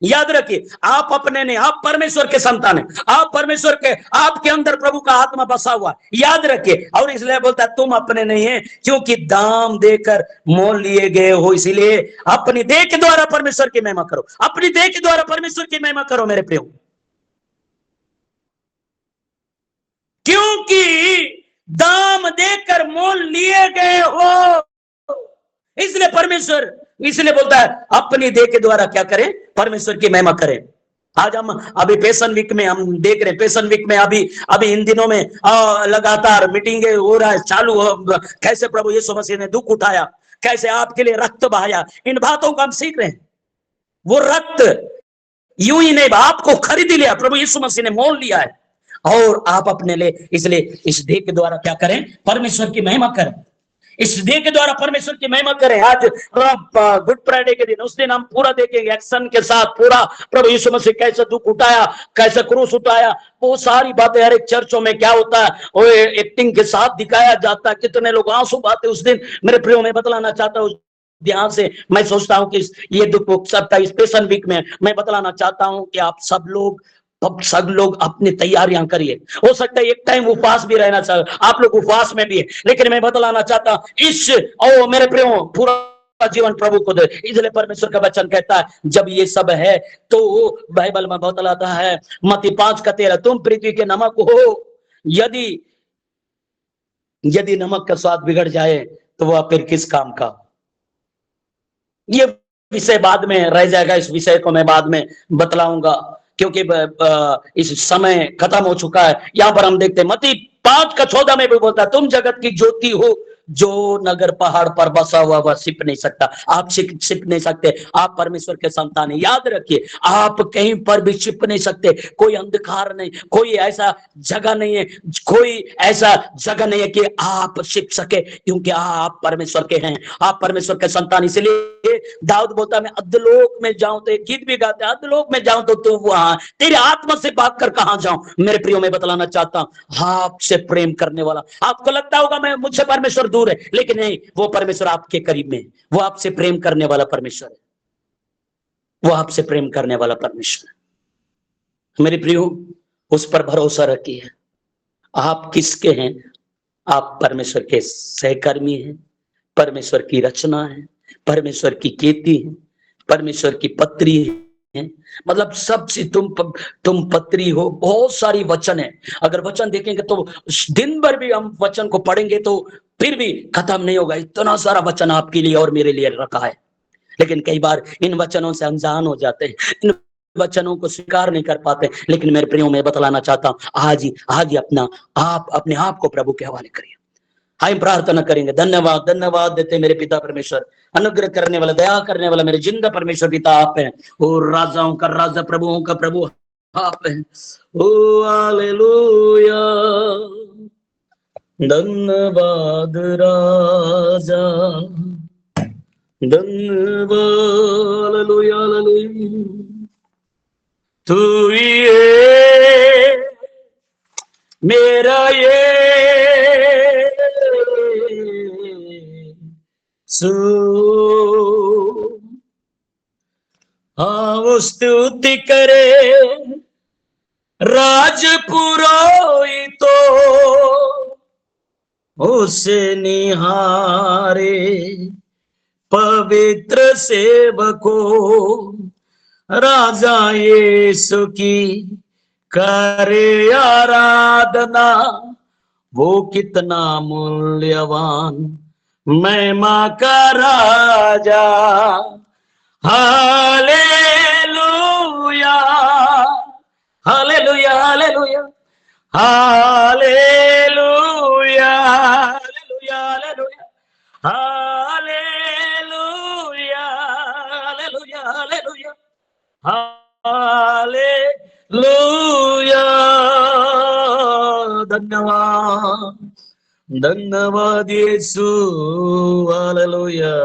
याद रखिए, आप अपने नहीं, आप परमेश्वर के संतान हैं, आप परमेश्वर के, आपके अंदर प्रभु का आत्मा बसा हुआ है, याद रखिए। और इसलिए बोलता है तुम अपने नहीं है, क्योंकि दाम देकर मोल लिए गए हो, इसीलिए अपनी देह के द्वारा परमेश्वर की महिमा करो, अपनी देह के द्वारा परमेश्वर की महिमा करो मेरे प्रियो, क्योंकि दाम देकर मोल लिए गए हो, इसलिए परमेश्वर, इसलिए बोलता है अपनी देह के द्वारा क्या करें, परमेश्वर की महिमा करें। आज हम अभी पैशन वीक में हम देख रहे हैं, पैशन वीक में अभी इन दिनों में लगातार मीटिंगें हो रहा है, चालू कैसे प्रभु यीशु मसीह ने दुख उठाया, कैसे आपके लिए रक्त बहाया, इन बातों को हम सीख रहे हैं। वो रक्त यूं ही नहीं, आपको खरीद लिया, प्रभु यीशु मसीह ने मोल लिया है, और आप अपने लिए, इसलिए इस देह के द्वारा क्या करें, परमेश्वर की महिमा करें, इस देह के द्वारा परमेश्वर की महिमा करें। आज गुड फ्राइडे के दिन, उस दिन हम पूरा देखेंगे एक्शन के साथ, पूरा प्रभु यीशु मसीह कैसे दुख उठाया, कैसे क्रूस उठाया, वो सारी बातें हर एक चर्चों में क्या होता है वो एक्टिंग के साथ दिखाया जाता है, कितने लोग आंसू बहाते उस दिन। मेरे प्रियो में बतलाना चाहता हूँ, ध्यान से मैं सोचता हूं कि ये दुख सबका स्पेशल वीक में मैं बतलाना चाहता हूं कि आप सब लोग अपनी तैयारियां करिए। हो सकता है एक टाइम उपवास भी रहना चाहिए, आप लोग उपवास में भी है, लेकिन मैं बतलाना चाहता हूं मेरे प्रियो पूरा जीवन प्रभु को दे। इसलिए परमेश्वर का वचन कहता है जब ये सब है तो बाइबल में बतलाता है मत्ती 5:13, तुम पृथ्वी के नमक हो, यदि नमक का स्वाद बिगड़ जाए तो वह फिर किस काम का। ये विषय बाद में रह जाएगा, इस विषय को मैं बाद में बतलाऊंगा, क्योंकि इस समय खत्म हो चुका है। यहां पर हम देखते हैं मत्ती 5:14 में भी बोलता है तुम जगत की ज्योति हो, जो नगर पहाड़ पर बसा हुआ वह छिप नहीं सकता। आप छिप नहीं सकते, आप परमेश्वर के संतान हैं। याद रखिए, आप कहीं पर भी छिप नहीं सकते, कोई अंधकार नहीं, कोई ऐसा जगह नहीं है, कोई ऐसा जगह नहीं है कि आप छिप सके, क्योंकि आप परमेश्वर के हैं, आप परमेश्वर के संतान। इसलिए दाऊद बोलता है मैं अधलोक में जाऊं, तो एक गीत भी गाते हैं, अधलोक में जाऊं तो तू वहां, तेरी आत्मा से बात कर कहां जाऊं। मेरे प्रियो में बतलाना चाहता हूं, आपसे प्रेम करने वाला, आपको लगता होगा मैं मुझसे परमेश्वर दूर है, लेकिन नहीं, वो परमेश्वर आपके करीब में, वो आपसे प्रेम करने वाला परमेश्वर है, वो आपसे प्रेम करने वाला परमेश्वर है। मेरे प्रियो, उस पर भरोसा रखिए। आप किसके हैं? आप परमेश्वर के सहकर्मी हैं, परमेश्वर की रचना है, परमेश्वर की खेती है, परमेश्वर की पत्री है, मतलब सबसे तुम पत्री हो। बहुत सारी वचन है, अगर वचन देखेंगे तो दिन भर भी हम वचन को पढ़ेंगे तो फिर भी खत्म नहीं होगा, इतना सारा वचन आपके लिए और मेरे लिए रखा है। लेकिन कई बार इन वचनों से अनजान हो जाते हैं, इन वचनों को स्वीकार नहीं कर पाते। लेकिन मेरे प्रियो में बतलाना चाहता हूं, आज ही अपने आप को प्रभु के हवाले करिए। हम प्रार्थना करेंगे। धन्यवाद देते मेरे पिता परमेश्वर, अनुग्रह करने वाला, दया करने वाला मेरे जिंदा परमेश्वर पिता आप हैं, और राजाओं का राजा, प्रभुओं का प्रभु आप हैं। ओ हालेलुया, धन्यवाद राजा, धन्यवाद, हालेलुया हालेलुया, तू ही है मेरा स्तुति करे राजपुरोहितो, उसे निहारे पवित्र सेवको, राजा यीशु की करे आराधना, वो कितना मूल्यवान, महिमा का राजा। Hallelujah hallelujah hallelujah hallelujah hallelujah hallelujah hallelujah hallelujah hallelujah. धन्यवाद यीशु, हालेलुया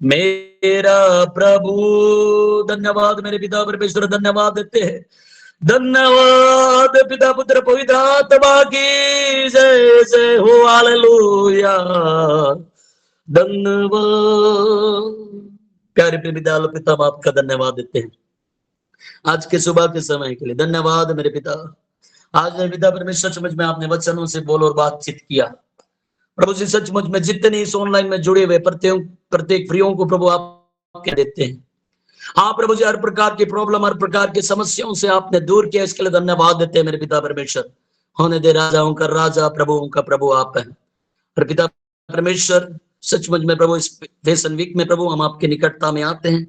मेरा प्रभु। धन्यवाद मेरे पिता परमेश्वर, धन्यवाद देते हैं। धन्यवाद पिता पुत्र पवित्र आत्मा की जय जय हो, हालेलुया। धन्यवाद प्यारे पिता, हम आपका धन्यवाद देते हैं। आज के सुबह के समय के लिए धन्यवाद मेरे पिता। आज मेरे पिता परमेश्वर सचमुच में आपने वचनों से बोल और बातचीत किया प्रभु जी। सचमुच में जितने इस ऑनलाइन में जुड़े हुए प्रत्येक प्रियों को प्रभु आप कह देते हैं। हाँ प्रभु जी, हर प्रकार की प्रॉब्लम, हर प्रकार की समस्याओं से आपने दूर किया, इसके लिए धन्यवाद देते हैं मेरे पिता परमेश्वर। होने दे राजाओं का राजा, प्रभुओं का प्रभु आप है। और पिता परमेश्वर सचमुच में प्रभु इस फैशन वीक में प्रभु हम आपके निकटता में आते हैं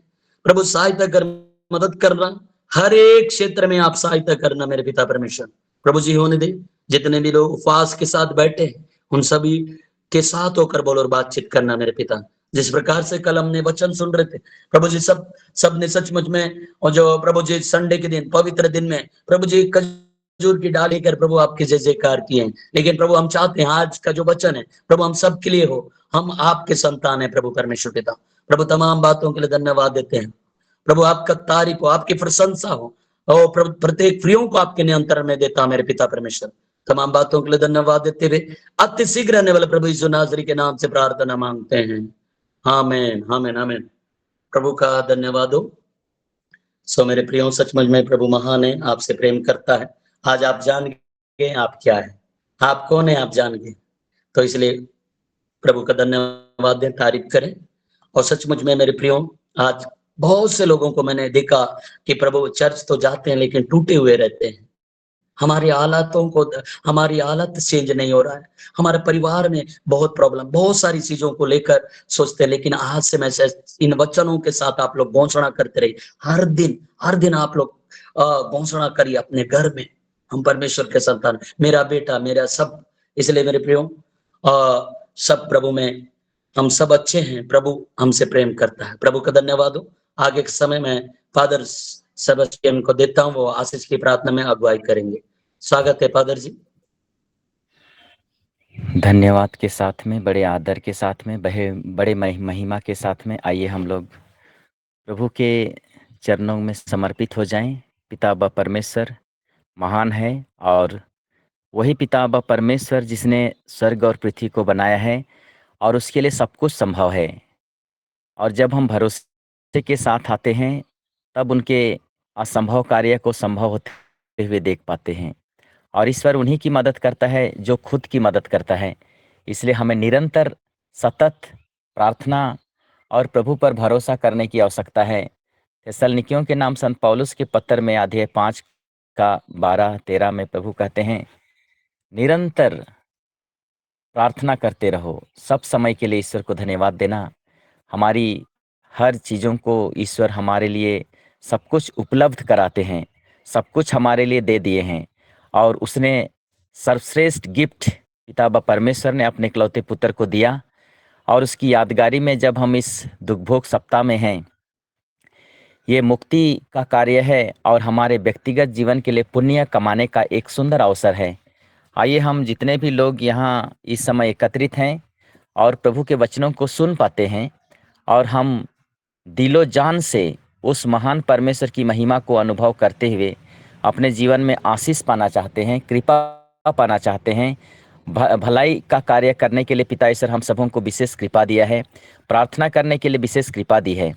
प्रभु। सहायता कर, मदद करना, हर एक क्षेत्र में आप सहायता करना मेरे पिता परमेश्वर। प्रभु जी होने दे, जितने भी लोग उपवास के साथ बैठे उन सभी के साथ होकर बोलो और बातचीत करना मेरे पिता। जिस प्रकार से कल हमने वचन सुन रहे थे प्रभु जी, सब ने सचमुच में, और जो प्रभु जी संडे के दिन, पवित्र दिन में प्रभु जी खजूर की डाली कर प्रभु आपके जय जयकार किए। लेकिन प्रभु हम चाहते हैं आज का जो वचन है प्रभु हम सब के लिए हो, हम आपके संतान है प्रभु परमेश्वर पिता। प्रभु तमाम बातों के लिए धन्यवाद देते हैं प्रभु। आपका तारीफ हो, आपकी प्रशंसा हो, और प्रभु प्रत्येक प्रियों को आपके नियंत्रण में देता मेरे पिता परमेश्वर। तमाम बातों के लिए धन्यवाद देते हुए अति शीघ्र आने वाले प्रभु यीशु नासरी के नाम से प्रार्थना मांगते हैं। आमीन, आमीन, आमीन। प्रभु का धन्यवाद हो। सो मेरे प्रियो, सचमुच में प्रभु महान है, आपसे प्रेम करता है। आज आप जान गए आप क्या है, आप कौन है, आप जान गए, तो इसलिए प्रभु का धन्यवाद दें, तारीफ करें। और सचमुच में मेरे प्रियो, आज बहुत से लोगों को मैंने देखा कि प्रभु चर्च तो जाते हैं लेकिन टूटे हुए रहते हैं। हमारी हालत चेंज नहीं हो रहा है। हमारे परिवार में बहुत प्रॉब्लम, बहुत सारी चीजों को लेकर सोचते हैं। लेकिन आज से मैं इन वचनों के साथ आप लोग घोषणा करते रहिए। हर दिन आप लोग घोषणा करिए अपने घर में, हम परमेश्वर के संतान, मेरा बेटा, मेरा सब। इसलिए मेरे प्रियो, सब प्रभु में हम सब अच्छे हैं, प्रभु हमसे प्रेम करता है। प्रभु का धन्यवाद हो। आगे के समय में फादर सेबेस्टियन को देता हूँ, वो आशीष की प्रार्थना में अगुवाई करेंगे। स्वागत है फादर जी। धन्यवाद के साथ में, बड़े आदर के साथ में, बड़े महिमा के साथ में आइए हम लोग प्रभु के चरणों में समर्पित हो जाएं। पिता बा परमेश्वर महान है, और वही पिता बा परमेश्वर जिसने स्वर्ग और पृथ्वी को बनाया है, और उसके लिए सब कुछ संभव है। और जब हम भरोसे के साथ आते हैं तब उनके असंभव कार्य को संभव होते हुए देख पाते हैं। और ईश्वर उन्हीं की मदद करता है जो खुद की मदद करता है। इसलिए हमें निरंतर सतत प्रार्थना और प्रभु पर भरोसा करने की आवश्यकता है। थिस्सलुनीकियों के नाम संत पौलुस के पत्र में अध्याय 5 का 12-13 में प्रभु कहते हैं, निरंतर प्रार्थना करते रहो, सब समय के लिए ईश्वर को धन्यवाद देना। हमारी हर चीज़ों को ईश्वर हमारे लिए सब कुछ उपलब्ध कराते हैं, सब कुछ हमारे लिए दे दिए हैं। और उसने सर्वश्रेष्ठ गिफ्ट पिता बा परमेश्वर ने अपने इकलौते पुत्र को दिया। और उसकी यादगारी में जब हम इस दुखभोग सप्ताह में हैं, ये मुक्ति का कार्य है और हमारे व्यक्तिगत जीवन के लिए पुण्य कमाने का एक सुंदर अवसर है। आइए हम जितने भी लोग यहाँ इस समय एकत्रित हैं और प्रभु के वचनों को सुन पाते हैं, और हम दिलो जान से उस महान परमेश्वर की महिमा को अनुभव करते हुए अपने जीवन में आशीष पाना चाहते हैं, कृपा पाना चाहते हैं, भलाई का कार्य करने के लिए पिता ईश्वर हम सबों को विशेष कृपा दिया है, प्रार्थना करने के लिए विशेष कृपा दी है।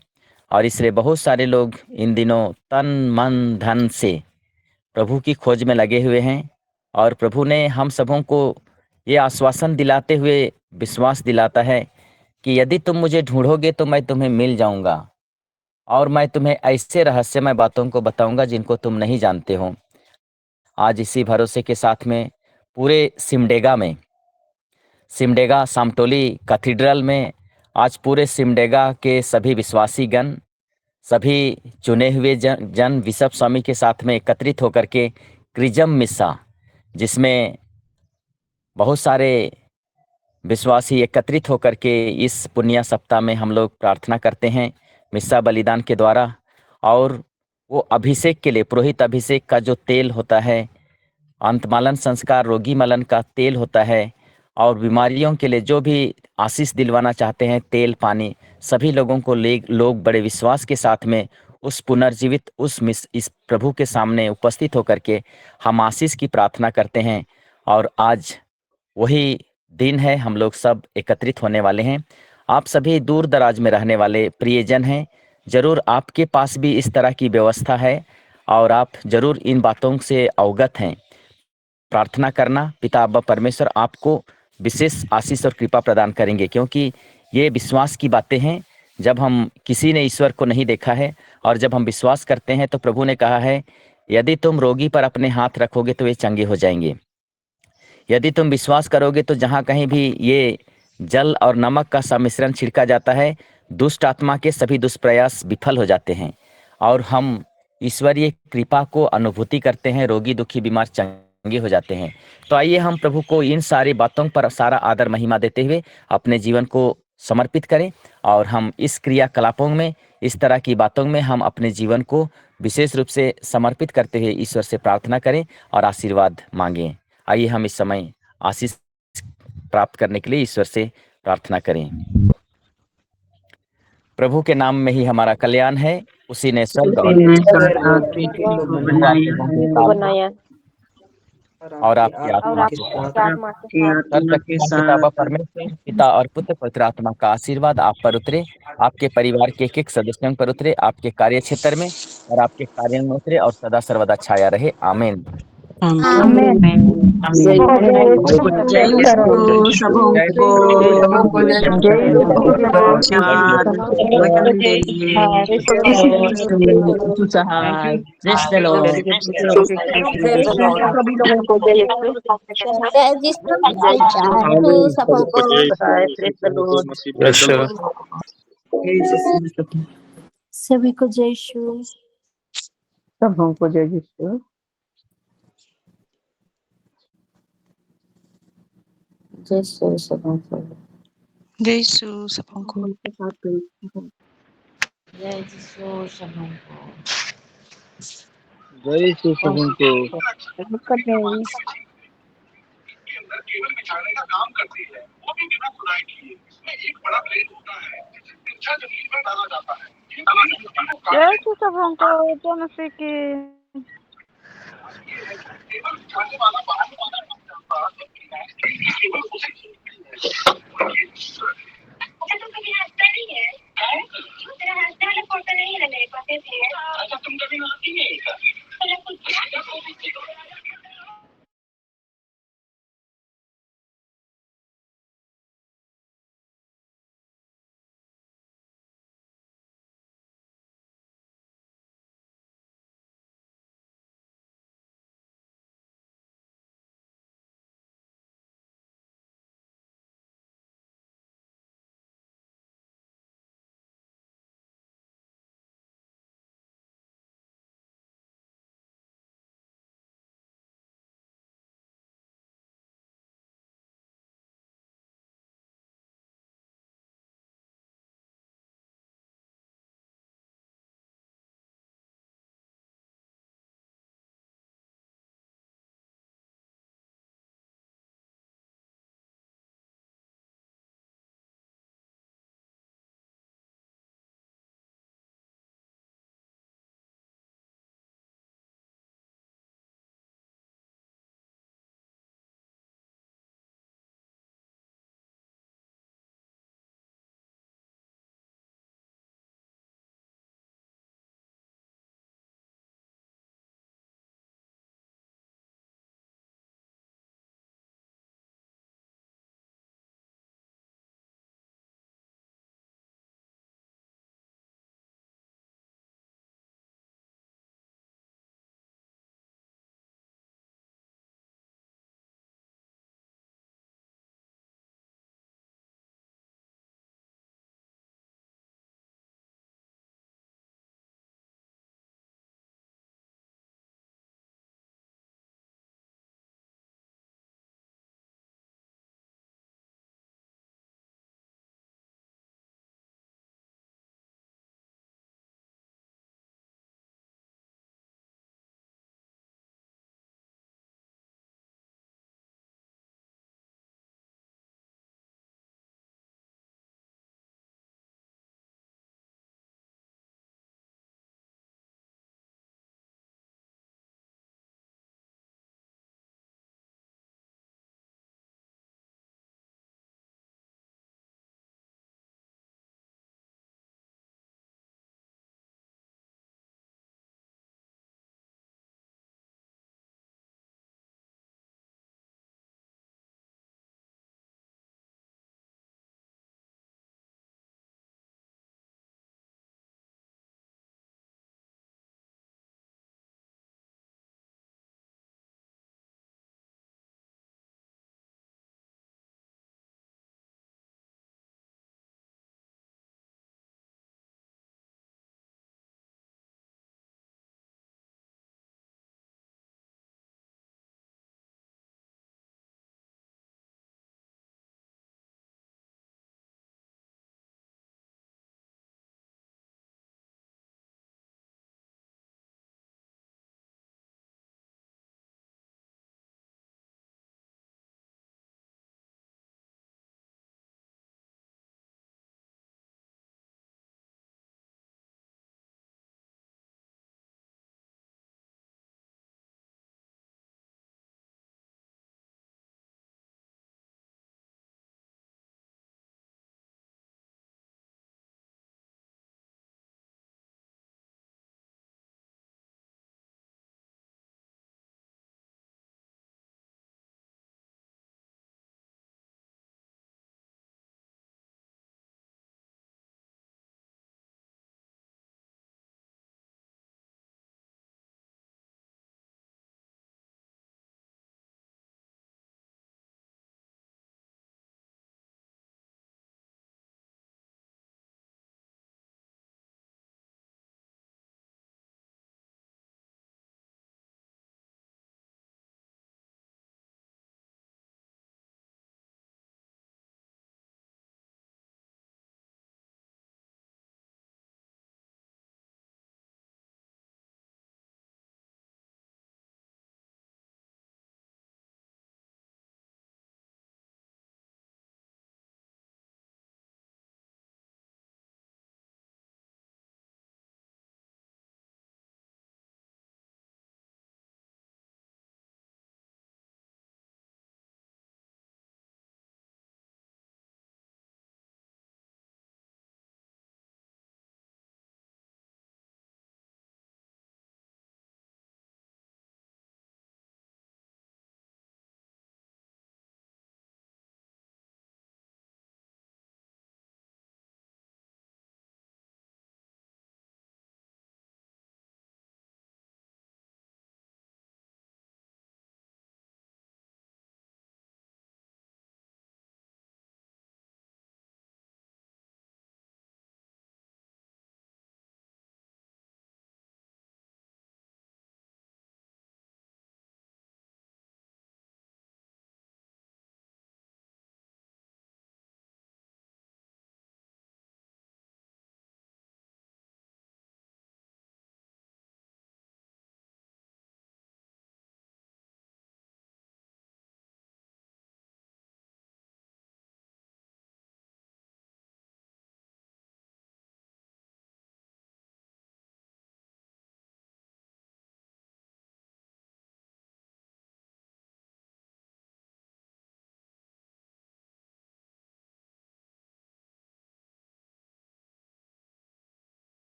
और इसलिए बहुत सारे लोग इन दिनों तन मन धन से प्रभु की खोज में लगे हुए हैं। और प्रभु ने हम सबों को ये आश्वासन दिलाते हुए विश्वास दिलाता है कि यदि तुम मुझे ढूंढोगे तो मैं तुम्हें मिल जाऊंगा, और मैं तुम्हें ऐसे रहस्यमय बातों को बताऊंगा जिनको तुम नहीं जानते हो। आज इसी भरोसे के साथ में पूरे सिमडेगा सामटोली कैथेड्रल में आज पूरे सिमडेगा के सभी विश्वासी गण, सभी चुने हुए जन बिशप स्वामी के साथ में एकत्रित होकर के क्रिजम मिसा, जिसमें बहुत सारे विश्वासी एकत्रित होकर के इस पुण्य सप्ताह में हम लोग प्रार्थना करते हैं मिस्सा बलिदान के द्वारा। और वो अभिषेक के लिए, पुरोहित अभिषेक का जो तेल होता है, अंतमालन संस्कार रोगी मलन का तेल होता है, और बीमारियों के लिए जो भी आशीष दिलवाना चाहते हैं, तेल पानी, सभी लोगों को लोग बड़े विश्वास के साथ में उस पुनर्जीवित इस प्रभु के सामने उपस्थित होकर के हम आशीष की प्रार्थना करते हैं। और आज वही दिन है, हम लोग सब एकत्रित होने वाले हैं। आप सभी दूर दराज में रहने वाले प्रियजन हैं, जरूर आपके पास भी इस तरह की व्यवस्था है। और आप जरूर इन बातों से अवगत हैं। प्रार्थना करना, पिता अब्बा परमेश्वर आपको विशेष आशीष और कृपा प्रदान करेंगे, क्योंकि ये विश्वास की बातें हैं। जब हम किसी ने ईश्वर को नहीं देखा है और जब हम विश्वास करते हैं तो प्रभु ने कहा है, यदि तुम रोगी पर अपने हाथ रखोगे तो वे चंगे हो जाएंगे। यदि तुम विश्वास करोगे तो जहाँ कहीं भी ये जल और नमक का सम्मिश्रण छिड़का जाता है, दुष्ट आत्मा के सभी दुष्प्रयास विफल हो जाते हैं और हम ईश्वरीय कृपा को अनुभूति करते हैं, रोगी दुखी बीमार चंगे हो जाते हैं। तो आइए हम प्रभु को इन सारी बातों पर सारा आदर महिमा देते हुए अपने जीवन को समर्पित करें और हम इस क्रियाकलापों में, इस तरह की बातों में हम अपने जीवन को विशेष रूप से समर्पित करते हुए ईश्वर से प्रार्थना करें और आशीर्वाद मांगें। आइए हम इस समय आशीष प्राप्त करने के लिए ईश्वर से प्रार्थना करें। प्रभु के नाम में ही हमारा कल्याण है, उसी ने स्वर्ग और पृथ्वी को बनाया और आपकी आत्मा के साथ सर्वशक्तिमान पिता व परमेश्वर पिता और पुत्र पवित्र आत्मा का आशीर्वाद आप पर उतरे, आपके परिवार के एक एक सदस्यों पर उतरे, आपके कार्य क्षेत्र में और आपके कार्यों में उतरे और सदा सर्वदा छाया रहे। आमीन। जय यीशु सबको वचन देंगे सहाय। Praise the Lord. सभी लोगों को जय यीशु। सबको जय सभी को जय यीशु। सबों को जय यीशु। जय यीशु सबों को। जय यीशु सबों को। जय यीशु सबों को। जय यीशु सबों को। केवल बिछाने का काम करती है, वो भी बिना खुदाई किए। इसमें एक बड़ा ब्लेड होता है जिसे तिरछा जमीन पर डाला जाता है। जय यीशु सबों को। जय मसीह की। केवल बिछाने वाला बाहर वाला नहीं जानता, केवल उसे तुम कभी हंसता नहीं है? तेरा हंसने वाला फोटो नहीं है मेरे पास। अच्छा तुम कभी नाती नहीं है?